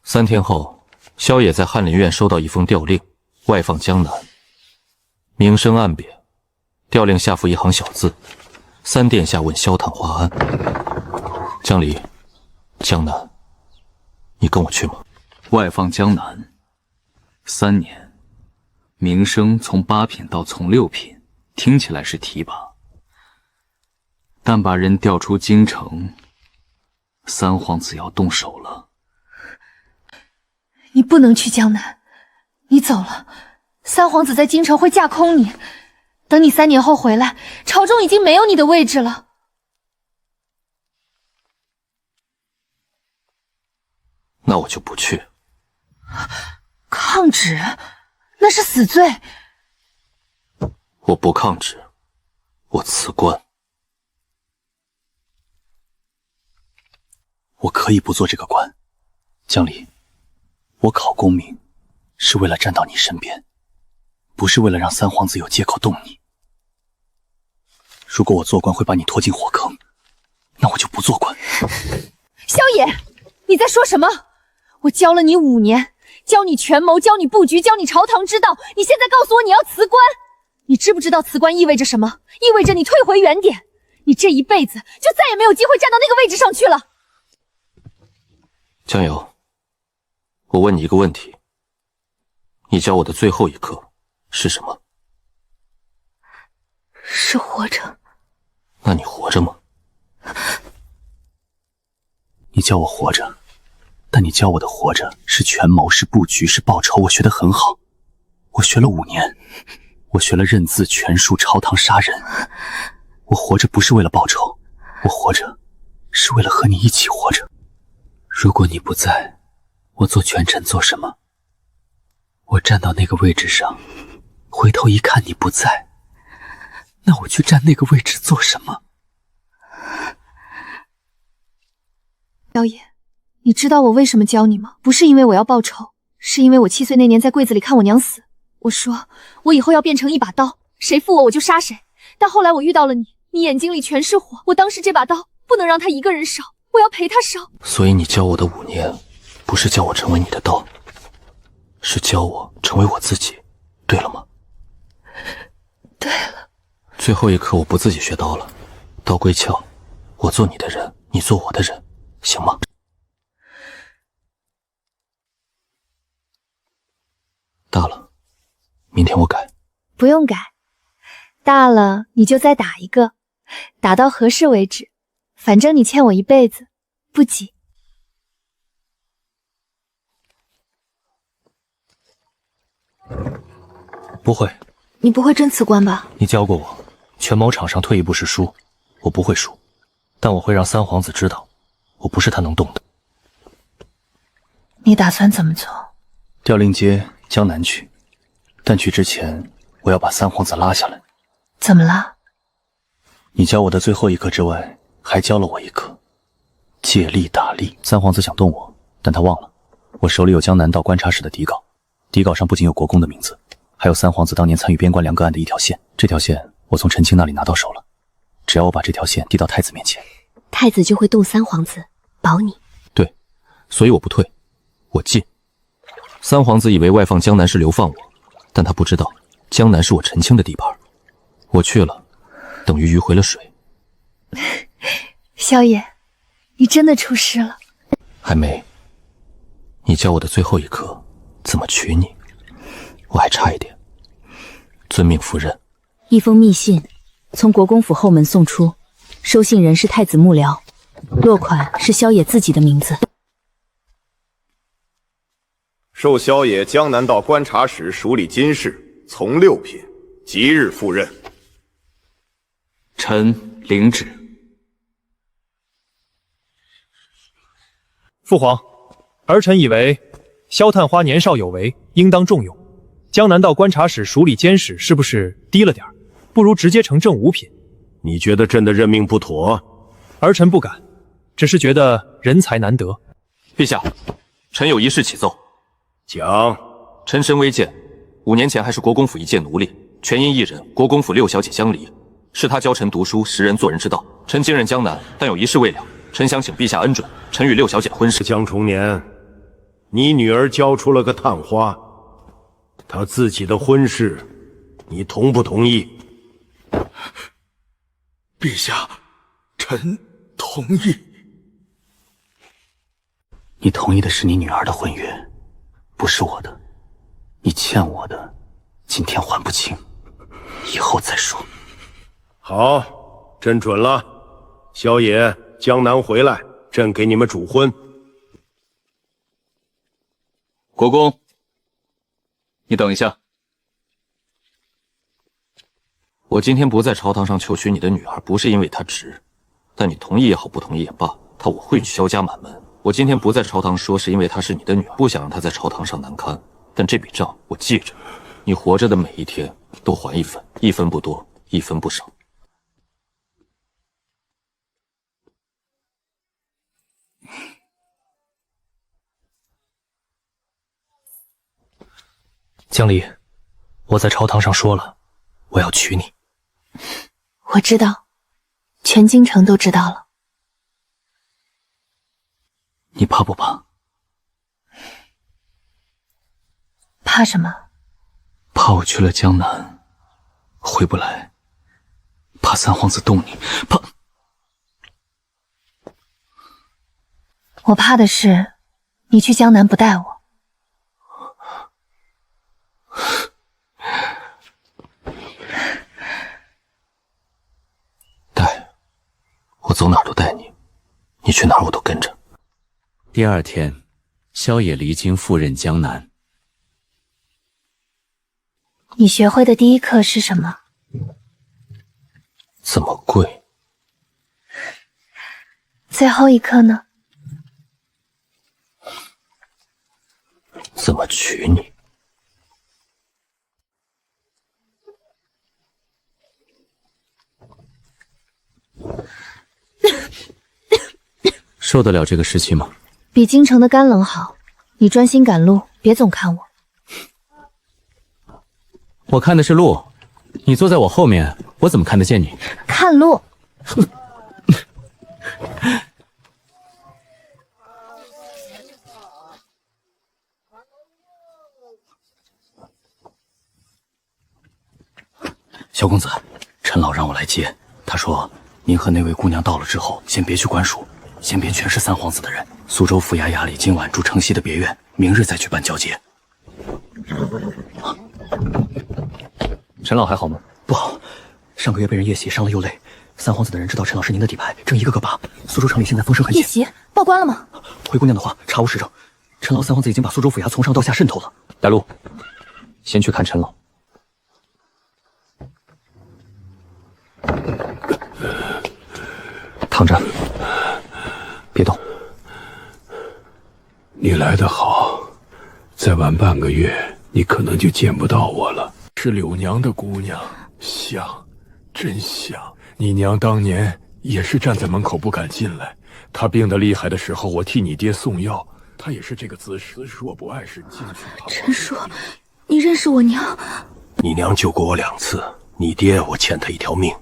3天后，萧野在翰林院收到一封调令，外放江南，明升暗贬。调令下附一行小字：三殿下问萧探花安。江离，江南，你跟我去吗？外放江南3年，名声从8品到从6品，听起来是提拔，但把人调出京城，三皇子要动手了。你不能去江南，你走了，三皇子在京城会架空你。等你3年后回来，朝中已经没有你的位置了。那我就不去。抗旨，那是死罪。我不抗旨，我辞官。我可以不做这个官，江离，我考功名是为了站到你身边，不是为了让三皇子有借口动你。如果我做官会把你拖进火坑，那我就不做官。萧野，你在说什么？我教了你5年，教你权谋，教你布局，教你朝堂之道，你现在告诉我你要辞官？你知不知道辞官意味着什么？意味着你退回原点，你这一辈子就再也没有机会站到那个位置上去了。江瑶，我问你一个问题，你教我的最后一课是什么？是活着。那你活着吗？你叫我活着，但你教我的活着是权谋，是布局，是报仇，我学得很好。我学了5年，我学了认字、权术、朝堂杀人。我活着不是为了报仇，我活着是为了和你一起活着。如果你不在，我做权臣做什么？我站到那个位置上，回头一看你不在，那我去站那个位置做什么？萧爷，你知道我为什么教你吗？不是因为我要报仇，是因为我7岁那年在柜子里看我娘死，我说我以后要变成一把刀，谁负我就杀谁。但后来我遇到了你，你眼睛里全是火，我当时这把刀不能让他一个人烧，我要陪他烧。所以你教我的5年，不是教我成为你的刀，是教我成为我自己，对了吗？对了。最后一刻我不自己学刀了，刀归鞘，我做你的人，你做我的人，行吗？大了，明天我改。不用改，大了你就再打一个，打到合适为止，反正你欠我一辈子，不急。不会。你不会真辞官吧？你教过我，权谋场上退一步是输，我不会输，但我会让三皇子知道，我不是他能动的。你打算怎么做？调令接江南去，但去之前我要把三皇子拉下来。怎么了？你教我的最后一课之外，还教了我一课，借力打力。三皇子想动我，但他忘了我手里有江南道观察使的底稿，底稿上不仅有国公的名字，还有三皇子当年参与边关2个案的一条线。这条线我从陈清那里拿到手了，只要我把这条线递到太子面前，太子就会动三皇子保你。对，所以我不退，我进。三皇子以为外放江南是流放我，但他不知道江南是我陈清的地盘，我去了等于迂回了水。萧爷，你真的出师了。还没，你教我的最后一课怎么娶你，我还差一点。遵命赴任。一封密信从国公府后门送出，收信人是太子幕僚，落款是萧野自己的名字。受萧野江南道观察使署理金事，从6品，即日赴任。臣领旨。父皇，儿臣以为萧探花年少有为，应当重用。江南道观察使署理监使是不是低了点儿？不如直接承正5品。你觉得朕的任命不妥？儿臣不敢，只是觉得人才难得。陛下，臣有一事启奏。讲。臣身微贱，5年前还是国公府一介奴隶，全因一人国公府6小姐相离，是他教臣读书，识人做人之道。臣经任江南，但有一事未了，臣想请陛下恩准，臣与6小姐婚事。江重年，你女儿教出了个探花，她自己的婚事，你同不同意？陛下，臣同意。你同意的是你女儿的婚约，不是我的。你欠我的，今天还不清，以后再说。好，朕准了。萧野、江南回来，朕给你们主婚。国公，你等一下。我今天不在朝堂上求娶你的女儿，不是因为她直，但你同意也好，不同意也罢，她我会娶萧家满门。我今天不在朝堂说，是因为她是你的女儿，不想让她在朝堂上难堪。但这笔账我记着，你活着的每一天都还1分，1分不多，1分不少。江离，我在朝堂上说了，我要娶你。我知道，全京城都知道了。你怕不怕？怕什么？怕我去了江南，回不来。怕三皇子动你，怕……我怕的是你去江南不带我。我走哪儿都带你，你去哪儿我都跟着。第2天，萧野离京赴任江南。你学会的第一课是什么？怎么跪？最后一课呢？怎么娶你？受得了这个湿气吗？比京城的干冷好。你专心赶路，别总看我。我看的是路，你坐在我后面，我怎么看得见你？看路。萧公子，陈老让我来接。他说，您和那位姑娘到了之后，先别去官署，先别全是三皇子的人。苏州府衙衙里今晚住城西的别院，明日再去办交接。陈老还好吗？不好，上个月被人夜袭伤了又累。三皇子的人知道陈老是您的底牌，正一个个扒。苏州城里现在风声很险。夜袭报官了吗？回姑娘的话，查无实证。陈老三皇子已经把苏州府衙从上到下渗透了。带路，先去看陈老。躺着，别动。你来得好，再晚半个月，你可能就见不到我了。是柳娘的姑娘，像，真像。你娘当年也是站在门口不敢进来，她病得厉害的时候，我替你爹送药，她也是这个姿势。若不碍事进去。陈叔，你认识我娘？你娘救过我2次，你爹我欠他1条命，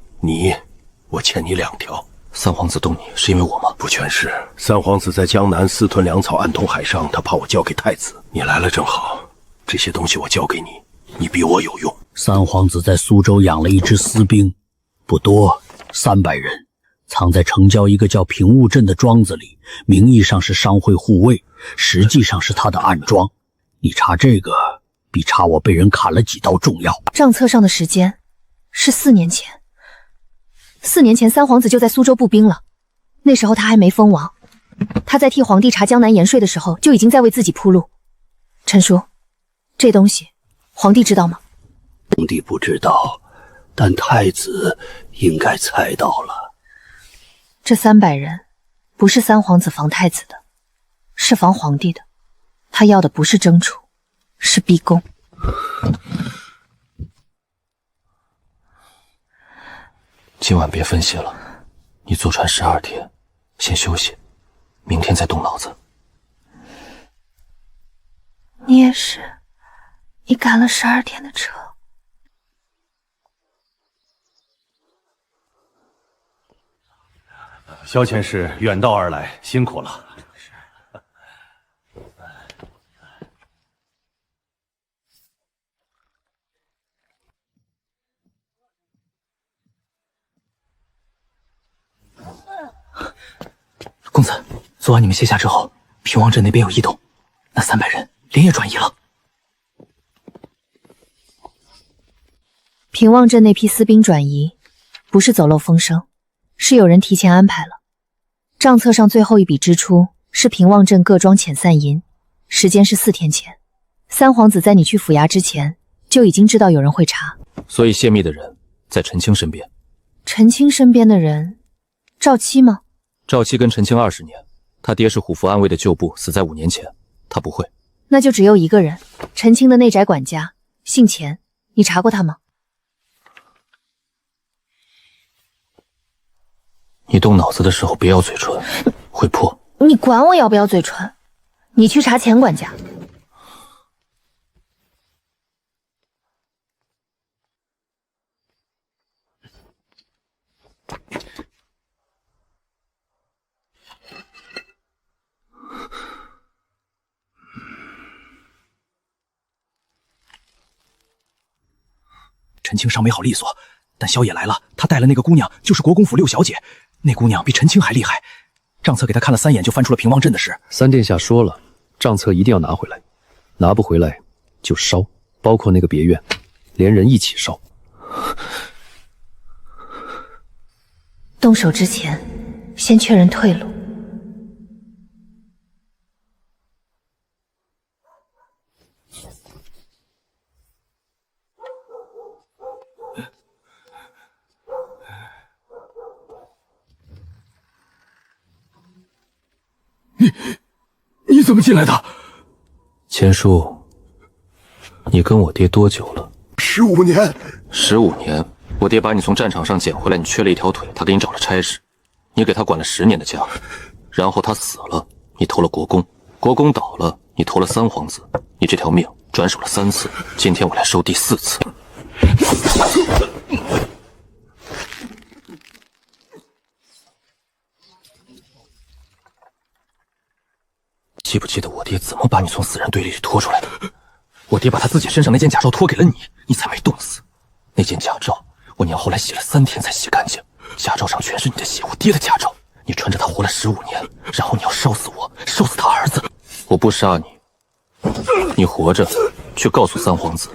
我欠你2条。三皇子动你是因为我吗？不全是，三皇子在江南私吞粮草，暗通海上，他怕我交给太子。你来了正好，这些东西我交给你，你比我有用。三皇子在苏州养了一支私兵，不多，300人，藏在城郊一个叫平雾镇的庄子里，名义上是商会护卫，实际上是他的暗桩。你查这个比查我被人砍了几刀重要。账册上的时间是4年前，4年前三皇子就在苏州布兵了，那时候他还没封王，他在替皇帝查江南盐税的时候就已经在为自己铺路。陈叔，这东西皇帝知道吗？皇帝不知道，但太子应该猜到了。这300人不是三皇子防太子的，是防皇帝的。他要的不是征除，是逼宫。今晚别分析了，你坐船12天，先休息，明天再动脑子。你也是，你赶了12天的车。萧前使远道而来，辛苦了。公子，昨晚你们卸下之后，平望镇那边有异动，那300人连夜转移了。平望镇那批私兵转移，不是走漏风声，是有人提前安排了。账册上最后一笔支出是平望镇各庄遣散银，时间是4天前。三皇子在你去府衙之前就已经知道有人会查，所以泄密的人在陈清身边。陈清身边的人，赵七吗？赵七跟陈清20年，他爹是虎符暗卫的旧部，死在5年前，他不会。那就只有一个人，陈清的内宅管家，姓钱，你查过他吗？你动脑子的时候别咬嘴唇，会破。你管我要不要嘴唇？你去查钱管家。陈清伤没好利索，但萧野来了，他带了那个姑娘，就是国公府6小姐，那姑娘比陈清还厉害。账册给他看了3眼，就翻出了平望镇的事。三殿下说了，账册一定要拿回来，拿不回来就烧，包括那个别院，连人一起烧。动手之前，先确认退路。怎么进来的？千叔，你跟我爹多久了？15年。15年，我爹把你从战场上捡回来，你缺了一条腿，他给你找了差事，你给他管了10年的家，然后他死了，你投了国公，国公倒了，你投了三皇子，你这条命转手了3次，今天我来收第4次。记不记得我爹怎么把你从死人堆里拖出来的？我爹把他自己身上那件甲胄脱给了你，你才没冻死。那件甲胄，我娘后来洗了3天才洗干净，甲胄上全是你的血，我爹的甲胄。你穿着它活了15年，然后你要烧死我，烧死他儿子。我不杀你，你活着去告诉三皇子，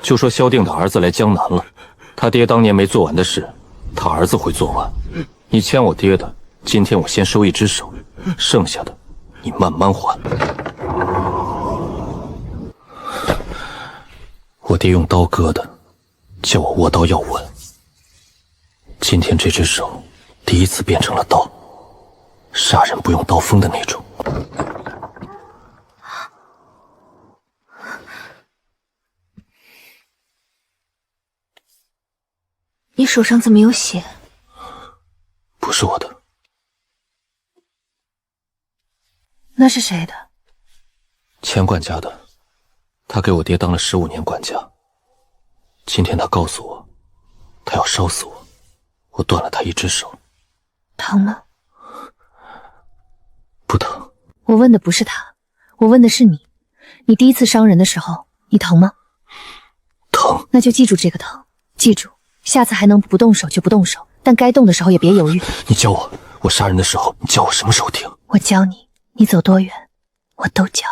就说萧定的儿子来江南了，他爹当年没做完的事，他儿子会做完。你欠我爹的，今天我先收1只手，剩下的你慢慢还。我爹用刀割的，叫我握刀要稳。今天这只手第一次变成了刀，杀人不用刀锋的那种。你手上怎么有血？不是我的。那是谁的？钱管家的，他给我爹当了15年管家。今天他告诉我，他要烧死我，我断了他1只手。疼吗？不疼。我问的不是他，我问的是你。你第一次伤人的时候，你疼吗？疼。那就记住这个疼，记住，下次还能不动手就不动手，但该动的时候也别犹豫。你教我杀人的时候，你教我什么时候停？我教你，你走多远，我都教。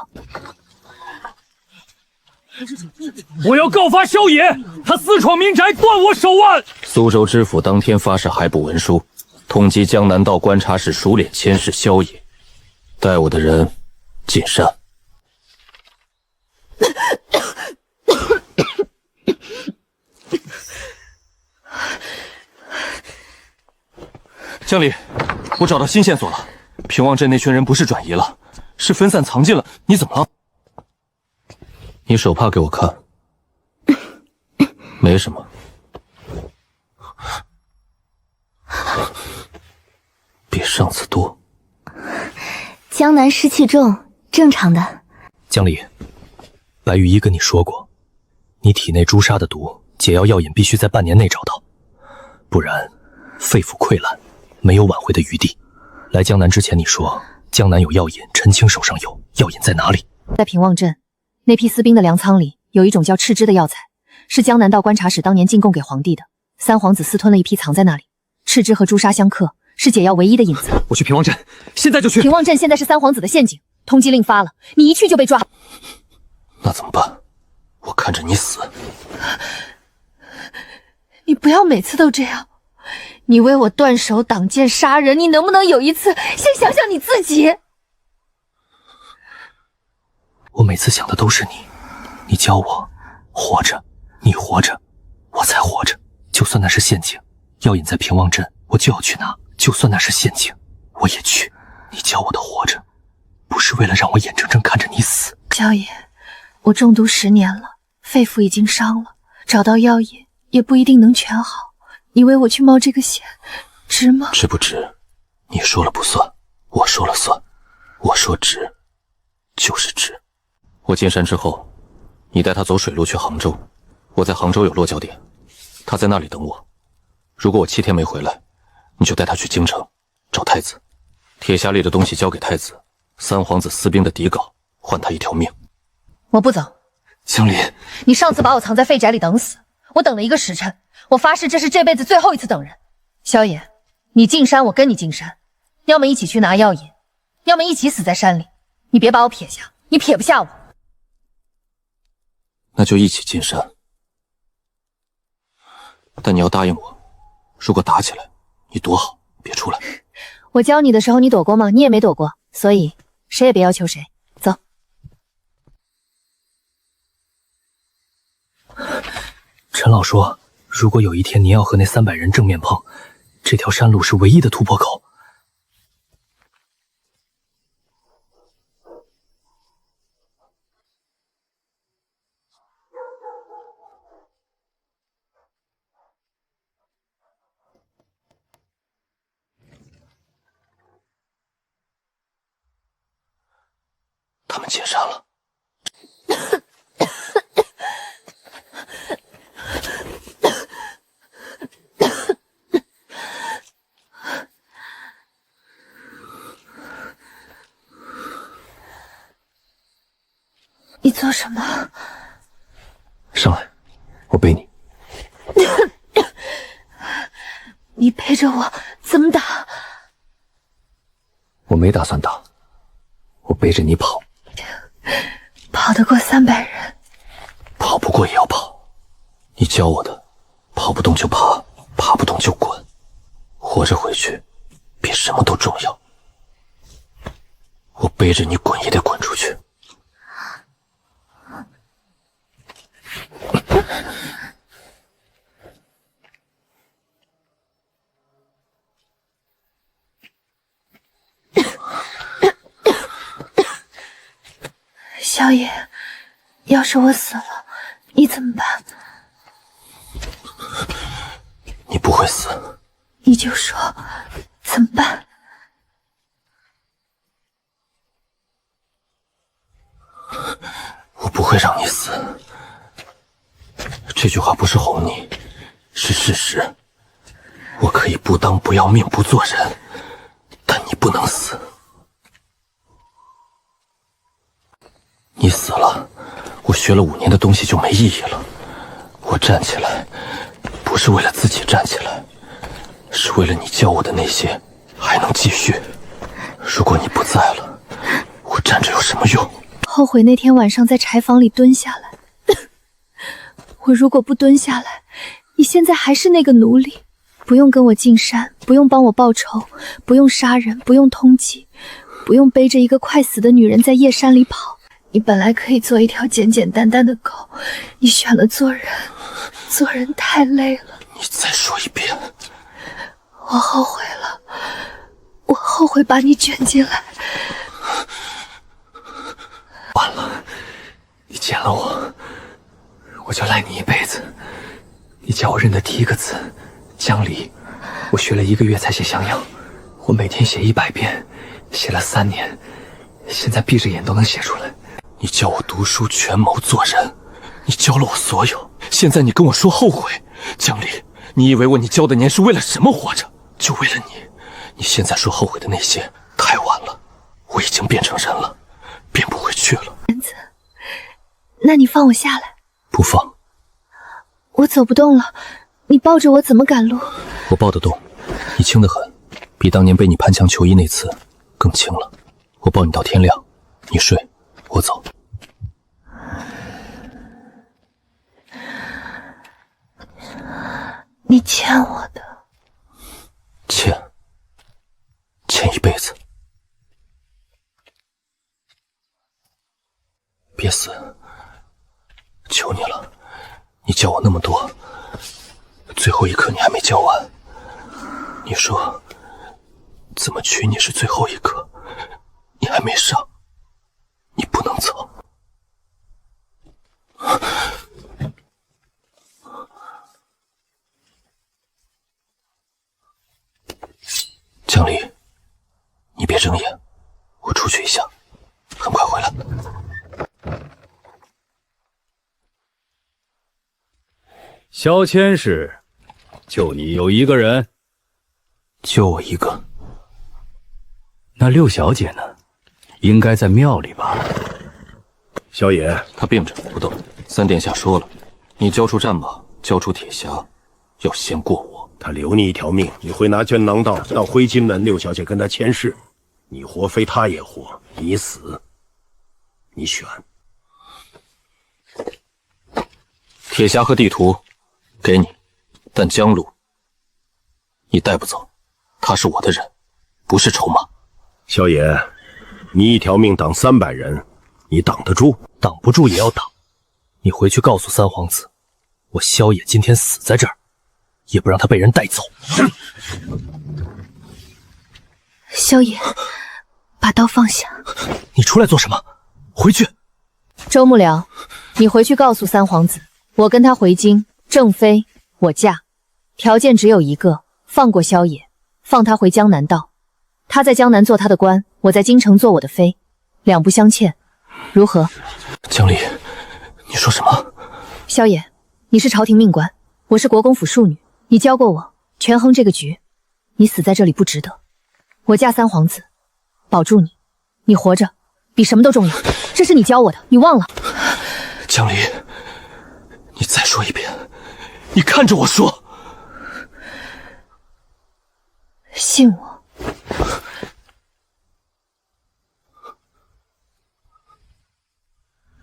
我要告发萧野，他私闯民宅，断我手腕。苏州知府当天发誓还部文书，通缉江南道观察使熟脸监视萧野，带我的人进山。经理，我找到新线索了，平望镇那群人不是转移了，是分散藏进了。你怎么了？你手帕给我看。没什么。比上次多。江南湿气重，正常的。江离，白羽衣跟你说过，你体内朱砂的毒解药药引必须在半年内找到，不然肺腑溃烂，没有挽回的余地。来江南之前你说江南有药引，陈青手上有，药引在哪里？在平望镇那批私兵的粮仓里有一种叫赤芝的药材，是江南道观察使当年进贡给皇帝的，三皇子私吞了一批藏在那里。赤芝和朱砂相克，是解药唯一的引子。我去平望镇，现在就去。平望镇现在是三皇子的陷阱，通缉令发了，你一去就被抓。那怎么办？我看着你死。你不要每次都这样，你为我断手挡剑杀人，你能不能有一次先想想你自己？我每次想的都是你，你教我活着，你活着，我才活着。就算那是陷阱，药引在平望镇，我就要去拿。就算那是陷阱，我也去。你教我的活着，不是为了让我眼睁睁看着你死。萧野，我中毒10年了，肺腑已经伤了，找到药引也不一定能全好。你为我去冒这个险，值吗？值不值？你说了不算，我说了算。我说值，就是值。我进山之后，你带他走水路去杭州，我在杭州有落脚点，他在那里等我。如果我7天没回来，你就带他去京城找太子，铁匣里的东西交给太子，三皇子私兵的底稿换他一条命。我不走。江离，你上次把我藏在废宅里等死，我等了1个时辰，我发誓这是这辈子最后一次等人。萧野，你进山我跟你进山，要么一起去拿药引，要么一起死在山里。你别把我撇下，你撇不下我。那就一起进山，但你要答应我，如果打起来，你躲好，别出来。我教你的时候你躲过吗？你也没躲过，所以谁也别要求谁。走。陈老说，如果有一天您要和那300人正面碰，这条山路是唯一的突破口。他们解散了。你做什么？上来，我背你。你背着我怎么打？我没打算打，我背着你跑。跑得过300人？跑不过也要跑。你教我的，跑不动就爬，爬不动就滚。活着回去，比什么都重要。我背着你滚也得滚出去。萧爷，要是我死了，你怎么办？你不会死。你就说怎么办？我不会让你死。这句话不是哄你，是事实。我可以不当不要命不做人，但你不能死。你死了，我学了5年的东西就没意义了。我站起来，不是为了自己站起来，是为了你教我的那些还能继续。如果你不在了，我站着有什么用？后悔那天晚上在柴房里蹲下来。我如果不蹲下来，你现在还是那个奴隶，不用跟我进山，不用帮我报仇，不用杀人，不用通缉，不用背着一个快死的女人在夜山里跑。你本来可以做一条简简单单的狗，你选了做人，做人太累了。你再说一遍。我后悔了，我后悔把你卷进来。完了，你捡了我就赖你一辈子。你叫我认的第一个字江离，我学了1个月才写降妖，我每天写100遍，写了3年，现在闭着眼都能写出来。你教我读书权谋做人，你教了我所有，现在你跟我说后悔。江离，你以为你教的年是为了什么活着？就为了你。你现在说后悔的那些太晚了，我已经变成人了，变不回去了。人子，那你放我下来。不放。我走不动了，你抱着我怎么赶路？我抱得动，你轻得很，比当年被你攀墙求医那次更轻了。我抱你到天亮，你睡，我走。你欠我的。欠一辈子。别死，求你了，你教我那么多，最后一课你还没教完。你说怎么娶你是最后一课，你还没上，你不能走。江离，你别睁眼，我出去一下，很快回来。萧千使，就你有1个人？就我1个。那6小姐呢？应该在庙里吧？萧爷，他病着不动。3殿下说了，你交出战马，交出铁匣，要先过我。他留你一条命，你会拿绢囊道到灰金门，6小姐跟他签誓，你活非他也活，你死，你选。铁匣和地图给你，但江路你带不走，他是我的人，不是筹码。萧爷，你一条命挡300人，你挡得住？挡不住也要挡。你回去告诉三皇子，我萧野今天死在这儿，也不让他被人带走。萧野，把刀放下。你出来做什么？回去。周幕僚，你回去告诉三皇子，我跟他回京，正妃我嫁，条件只有一个，放过萧野，放他回江南道。他在江南做他的官，我在京城做我的妃，两不相欠。如何？江离，你说什么？萧野，你是朝廷命官，我是国公府庶女，你教过我权衡这个局，你死在这里不值得。我嫁三皇子，保住你，你活着比什么都重要，这是你教我的，你忘了？江离，你再说一遍，你看着我说。信我。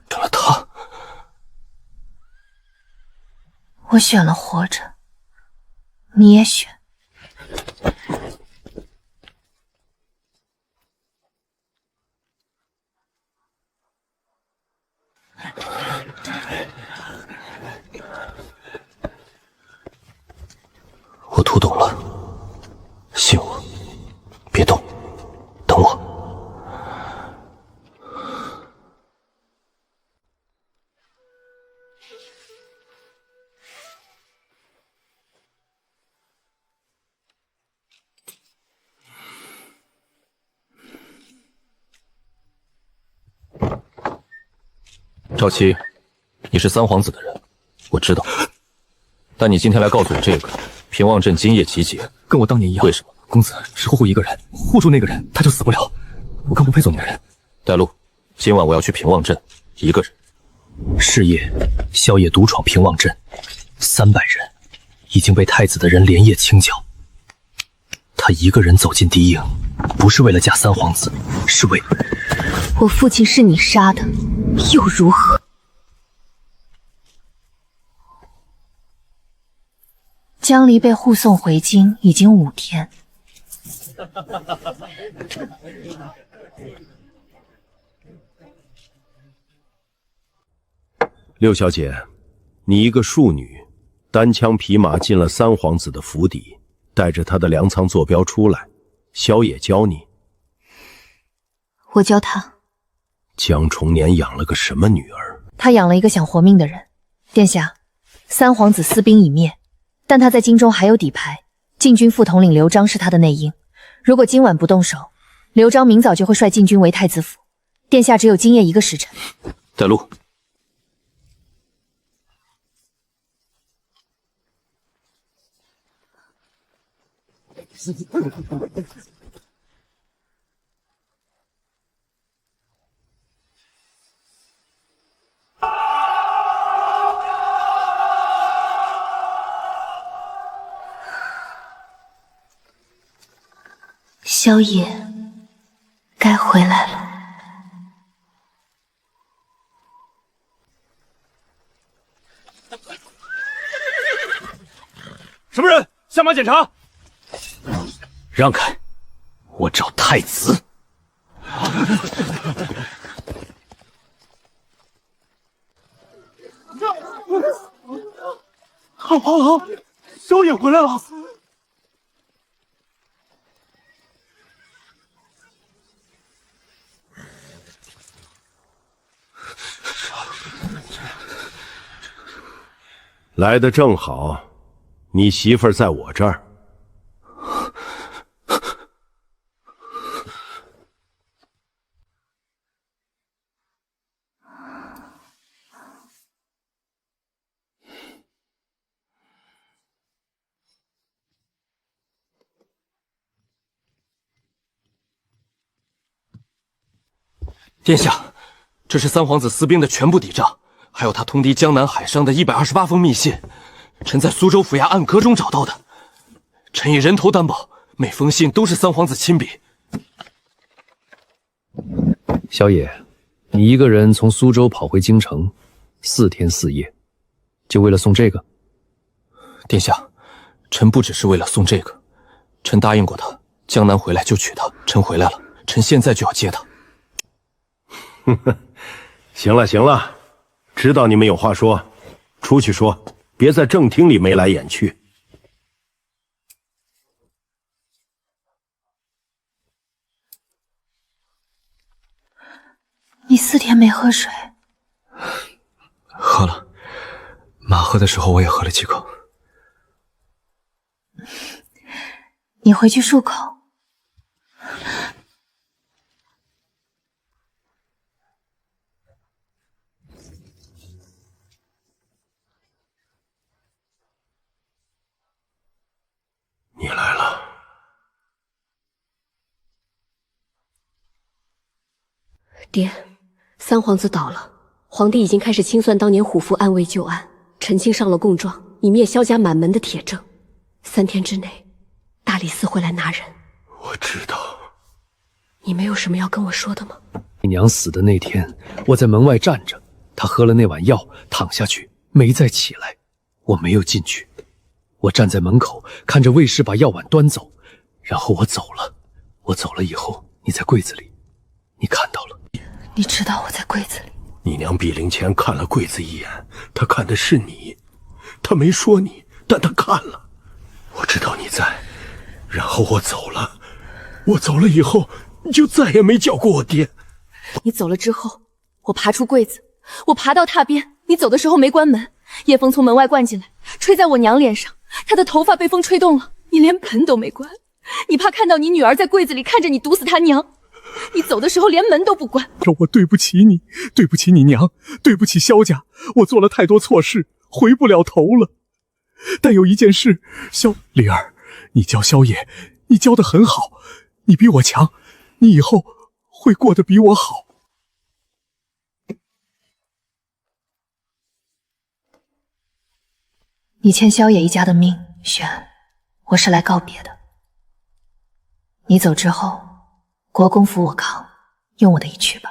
选了他，我选了活着，你也选。我读懂了，信我，别动，等我。赵七，你是三皇子的人，我知道。但你今天来告诉我这个，平望镇今夜集结，跟我当年一样。为什么？公子只护一个人，护住那个人，他就死不了。我更不配做你的人。带路，今晚我要去平望镇，一个人。是夜，萧野独闯平望镇，300人已经被太子的人连夜清剿。他一个人走进敌营，不是为了嫁三皇子，是为……我父亲是你杀的，又如何？江离被护送回京已经5天。六小姐，你一个庶女，单枪匹马进了三皇子的府邸，带着他的粮仓坐标出来，萧野教你。我教他。江重年养了个什么女儿？他养了一个想活命的人。殿下，三皇子私兵已灭，但他在京中还有底牌。禁军副统领刘璋是他的内应，如果今晚不动手，刘璋明早就会率禁军围太子府。殿下只有今夜1个时辰。带路。萧野，该回来了。什么人？下马检查！让开，我找太子。好，萧野回来了。来得正好，你媳妇儿在我这儿。殿下，这是三皇子私兵的全部抵账，还有他通敌江南海上的128封密信，臣在苏州府衙暗阁中找到的。臣以人头担保，每封信都是三皇子亲笔。萧野，你一个人从苏州跑回京城，4天4夜，就为了送这个？殿下，臣不只是为了送这个，臣答应过他，江南回来就娶她。臣回来了，臣现在就要接她。行了，知道你们有话说，出去说，别在正厅里眉来眼去。你4天没喝水？喝了，马喝的时候我也喝了几口。你回去漱口。爹，三皇子倒了，皇帝已经开始清算当年虎符暗卫旧案，陈清上了供状，以灭萧家满门的铁证。3天之内，大理寺会来拿人。我知道。你没有什么要跟我说的吗？你娘死的那天，我在门外站着，她喝了那碗药，躺下去没再起来，我没有进去。我站在门口，看着卫士把药碗端走，然后我走了。我走了以后，你在柜子里，你看到了。你知道我在柜子里。你娘比灵前看了柜子一眼，她看的是你，她没说你，但她看了。我知道你在，然后我走了。我走了以后，你就再也没叫过我爹。你走了之后，我爬出柜子，我爬到榻边，你走的时候没关门，夜风从门外灌进来，吹在我娘脸上，她的头发被风吹动了，你连门都没关，你怕看到你女儿在柜子里看着你毒死她娘，你走的时候连门都不关。我对不起你，对不起你娘，对不起萧家，我做了太多错事，回不了头了。但有一件事，灵儿，你教萧野，你教得很好，你比我强，你以后会过得比我好。你欠萧野一家的命，轩，我是来告别的。你走之后，国公府我扛，用我的一去吧。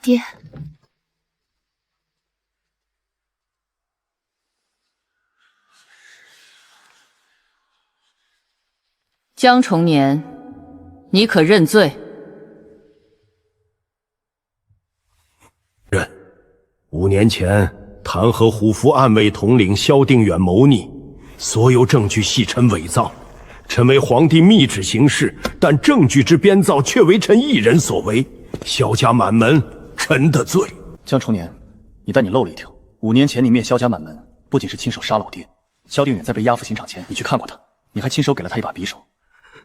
爹，江重年，你可认罪？认。5年前弹劾虎符暗卫统领萧定远谋逆，所有证据系臣伪造，臣为皇帝密旨行事，但证据之编造却为臣一人所为，萧家满门，臣的罪。江重年，但你漏了一条，5年前你灭萧家满门，不仅是亲手杀了我爹，萧定远在被押赴刑场前，你去看过他，你还亲手给了他一把匕首。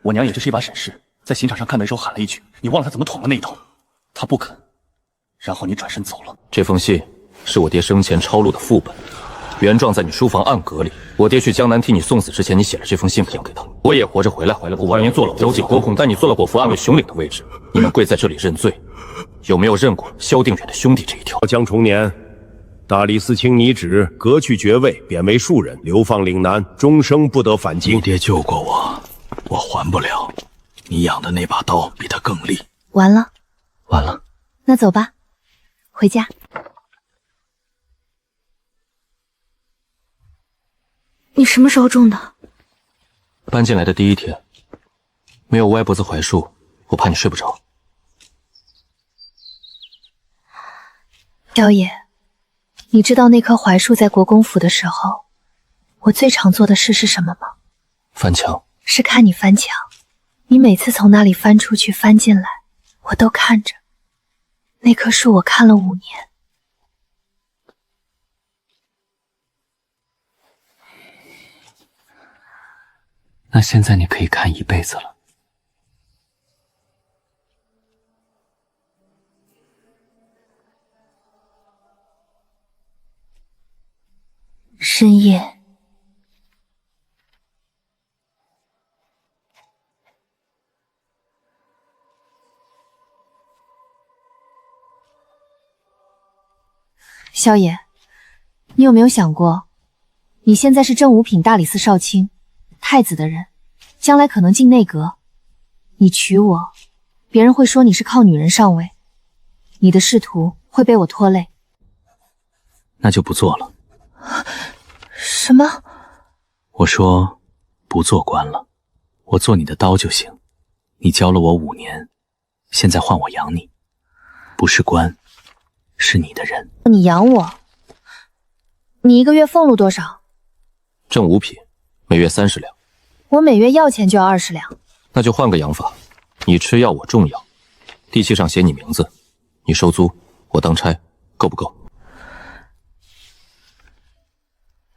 我娘也就是一把审视，在刑场上看到一手喊了一句，你忘了他怎么捅了那一刀，他不肯，然后你转身走了。这封信是我爹生前抄录的副本，原状在你书房暗格里。我爹去江南替你送死之前，你写了这封信交给他。我也活着回来，我5年做了走井国公，但你做了果服暗卫雄领的位置，你们跪在这里认罪，有没有认过萧定远的兄弟这一条？江重年，大理寺卿拟旨，革去爵位，贬为庶人，流放岭南，终生不得返京。你爹救过我，我还不了。你养的那把刀比他更利。完了，完了。那走吧，回家。你什么时候种的？搬进来的第1天，没有歪脖子槐树，我怕你睡不着。萧野，你知道那棵槐树在国公府的时候，我最常做的事是什么吗？翻墙。是看你翻墙。你每次从那里翻出去翻进来，我都看着。那棵树我看了5年。那现在你可以看一辈子了。深夜，萧野，你有没有想过，你现在是正五品大理寺少卿，太子的人，将来可能进内阁。你娶我，别人会说你是靠女人上位，你的仕途会被我拖累。那就不做了。什么？我说不做官了，我做你的刀就行。你教了我5年，现在换我养你，不是官，是你的人。你养我？你1个月俸禄多少？正5品，每月30两。我每月要钱就要20两。那就换个养法，你吃药，我种药，地契上写你名字，你收租，我当差，够不够？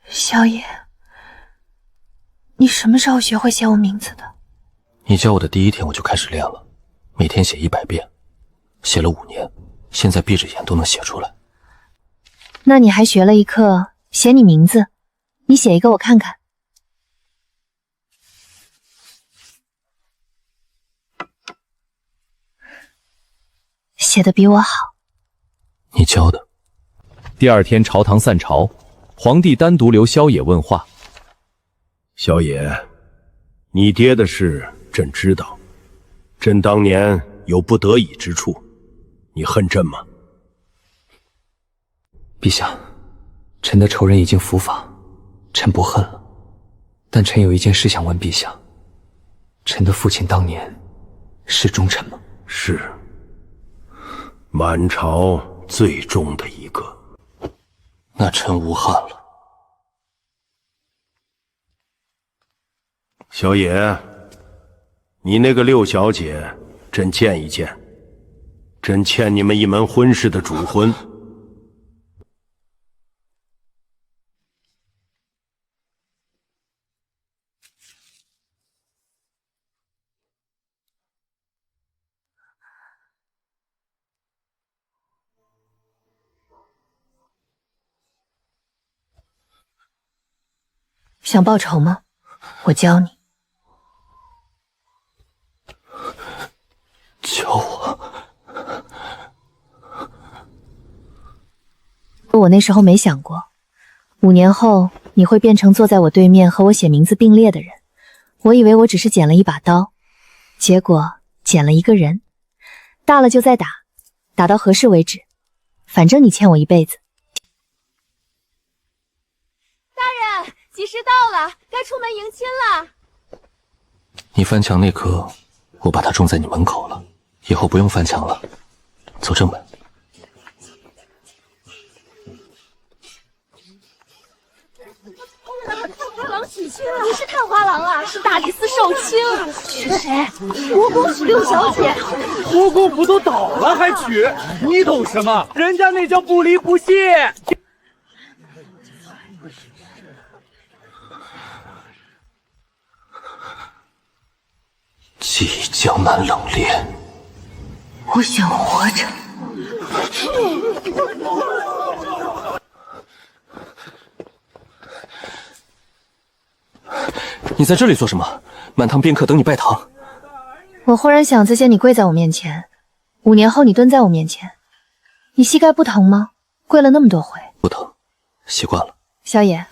萧野，你什么时候学会写我名字的？你教我的第1天我就开始练了，每天写100遍，写了5年，现在闭着眼都能写出来。那你还学了一课写你名字，你写一个我看看。写的比我好。你教的。第二天朝堂散朝，皇帝单独留萧野问话。萧野，你爹的事朕知道，朕当年有不得已之处，你恨朕吗？陛下，臣的仇人已经伏法，臣不恨了。但臣有一件事想问陛下：臣的父亲当年是忠臣吗？是，满朝最忠的一个。那臣无憾了。萧野，你那个六小姐，朕见一见。朕欠你们一门婚事的主婚。想报仇吗？我教你。教我？我那时候没想过，5年后你会变成坐在我对面和我写名字并列的人。我以为我只是捡了一把刀，结果捡了一个人。大了就再打，打到合适为止。反正你欠我一辈子。大人，吉时到了，该出门迎亲了。你翻墙那刻，我把它种在你门口了，以后不用翻墙了，走正门。探花郎娶亲了，不是探花郎啊，是大理寺寿卿。娶谁？国公娶六小姐。国公府都倒了还娶？你懂什么？人家那叫不离不弃。记忆江南冷冽，我想活着。你在这里做什么？满堂宾客等你拜堂。我忽然想再见你跪在我面前，5年后你蹲在我面前，你膝盖不疼吗？跪了那么多回。不疼，习惯了。萧野，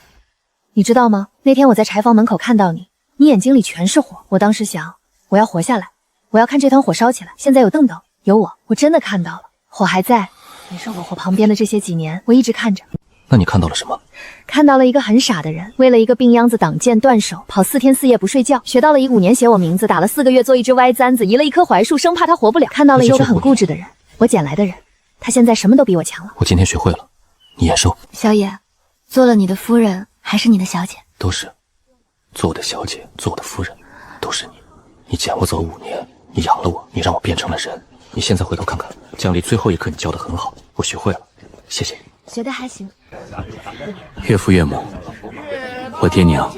你知道吗？那天我在柴房门口看到你，你眼睛里全是火。我当时想，我要活下来，我要看这团火烧起来。现在有邓邓，有我真的看到了，火还在。你生我火旁边的这些几年，我一直看着。那你看到了什么？看到了一个很傻的人，为了一个病秧子挡箭断手，跑4天4夜不睡觉，学到了一个5年写我名字，打了4个月做一只歪簪子，移了一棵槐树，生怕他活不了。看到了一个很固执的人，我捡来的人，他现在什么都比我强了。我今天学会了，你延寿。萧野，做了你的夫人还是你的小姐？都是，做我的小姐，做我的夫人，都是你。你捡我走5年，你养了我，你让我变成了人。你现在回头看看，江离最后一课你教得很好，我学会了，谢谢。学的还行。岳父岳母，我爹娘，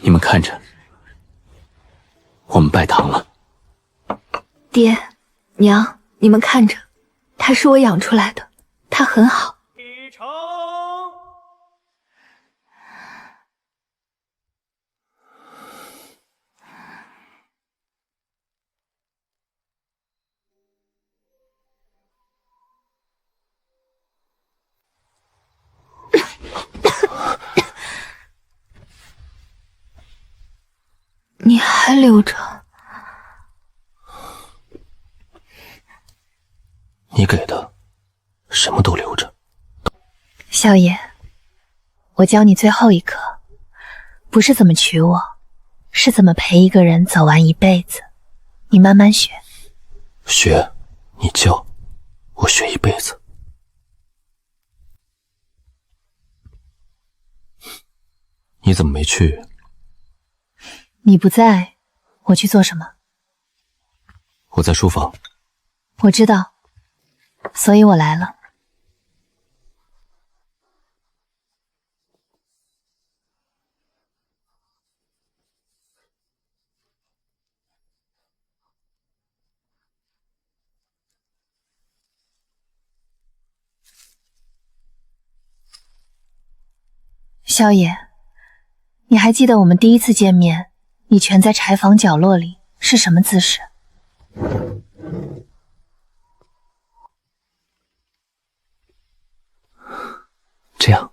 你们看着，我们拜堂了。爹娘，你们看着，他是我养出来的，他很好。你还留着？你给的，什么都留着。萧野，我教你最后一课，不是怎么娶我，是怎么陪一个人走完一辈子。你慢慢学。学，你教，我学一辈子。你怎么没去？你不在，我去做什么？我在书房。我知道，所以我来了。萧野，你还记得我们第一次见面，你蜷在柴房角落里是什么姿势？这样。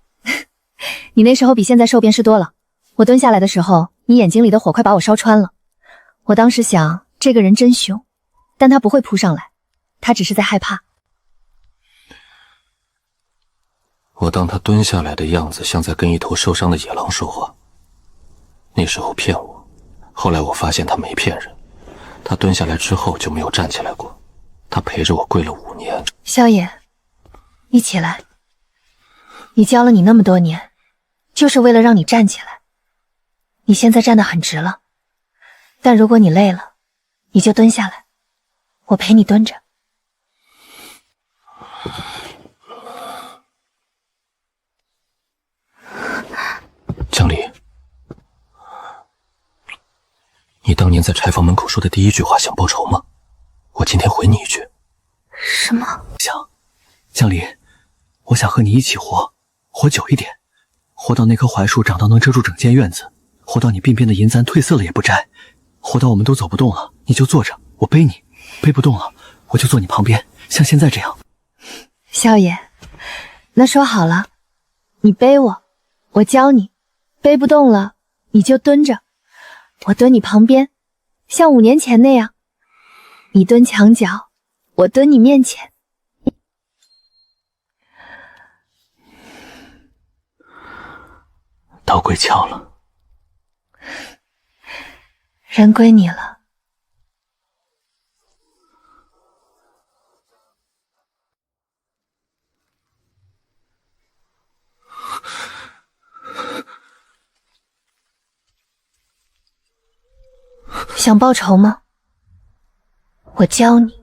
你那时候比现在瘦便是多了。我蹲下来的时候，你眼睛里的火快把我烧穿了。我当时想，这个人真凶，但他不会扑上来，他只是在害怕。我当他蹲下来的样子像在跟一头受伤的野狼说话。那时候骗我，后来我发现他没骗人。他蹲下来之后就没有站起来过，他陪着我跪了5年。萧野，你起来。你教了你那么多年，就是为了让你站起来。你现在站得很直了，但如果你累了，你就蹲下来，我陪你蹲着。江离，你当年在柴房门口说的第一句话想报仇吗？我今天回你一句。什么？想，江离，我想和你一起活久一点，活到那棵槐树长到能遮住整间院子，活到你鬓边的银簪褪色了也不摘，活到我们都走不动了，你就坐着，我背你，背不动了，我就坐你旁边，像现在这样。萧野，那说好了，你背我，我教你，背不动了，你就蹲着，我蹲你旁边，像5年前那样，你蹲墙角，我蹲你面前。刀归鞘了，人归你了。想报仇吗？我教你。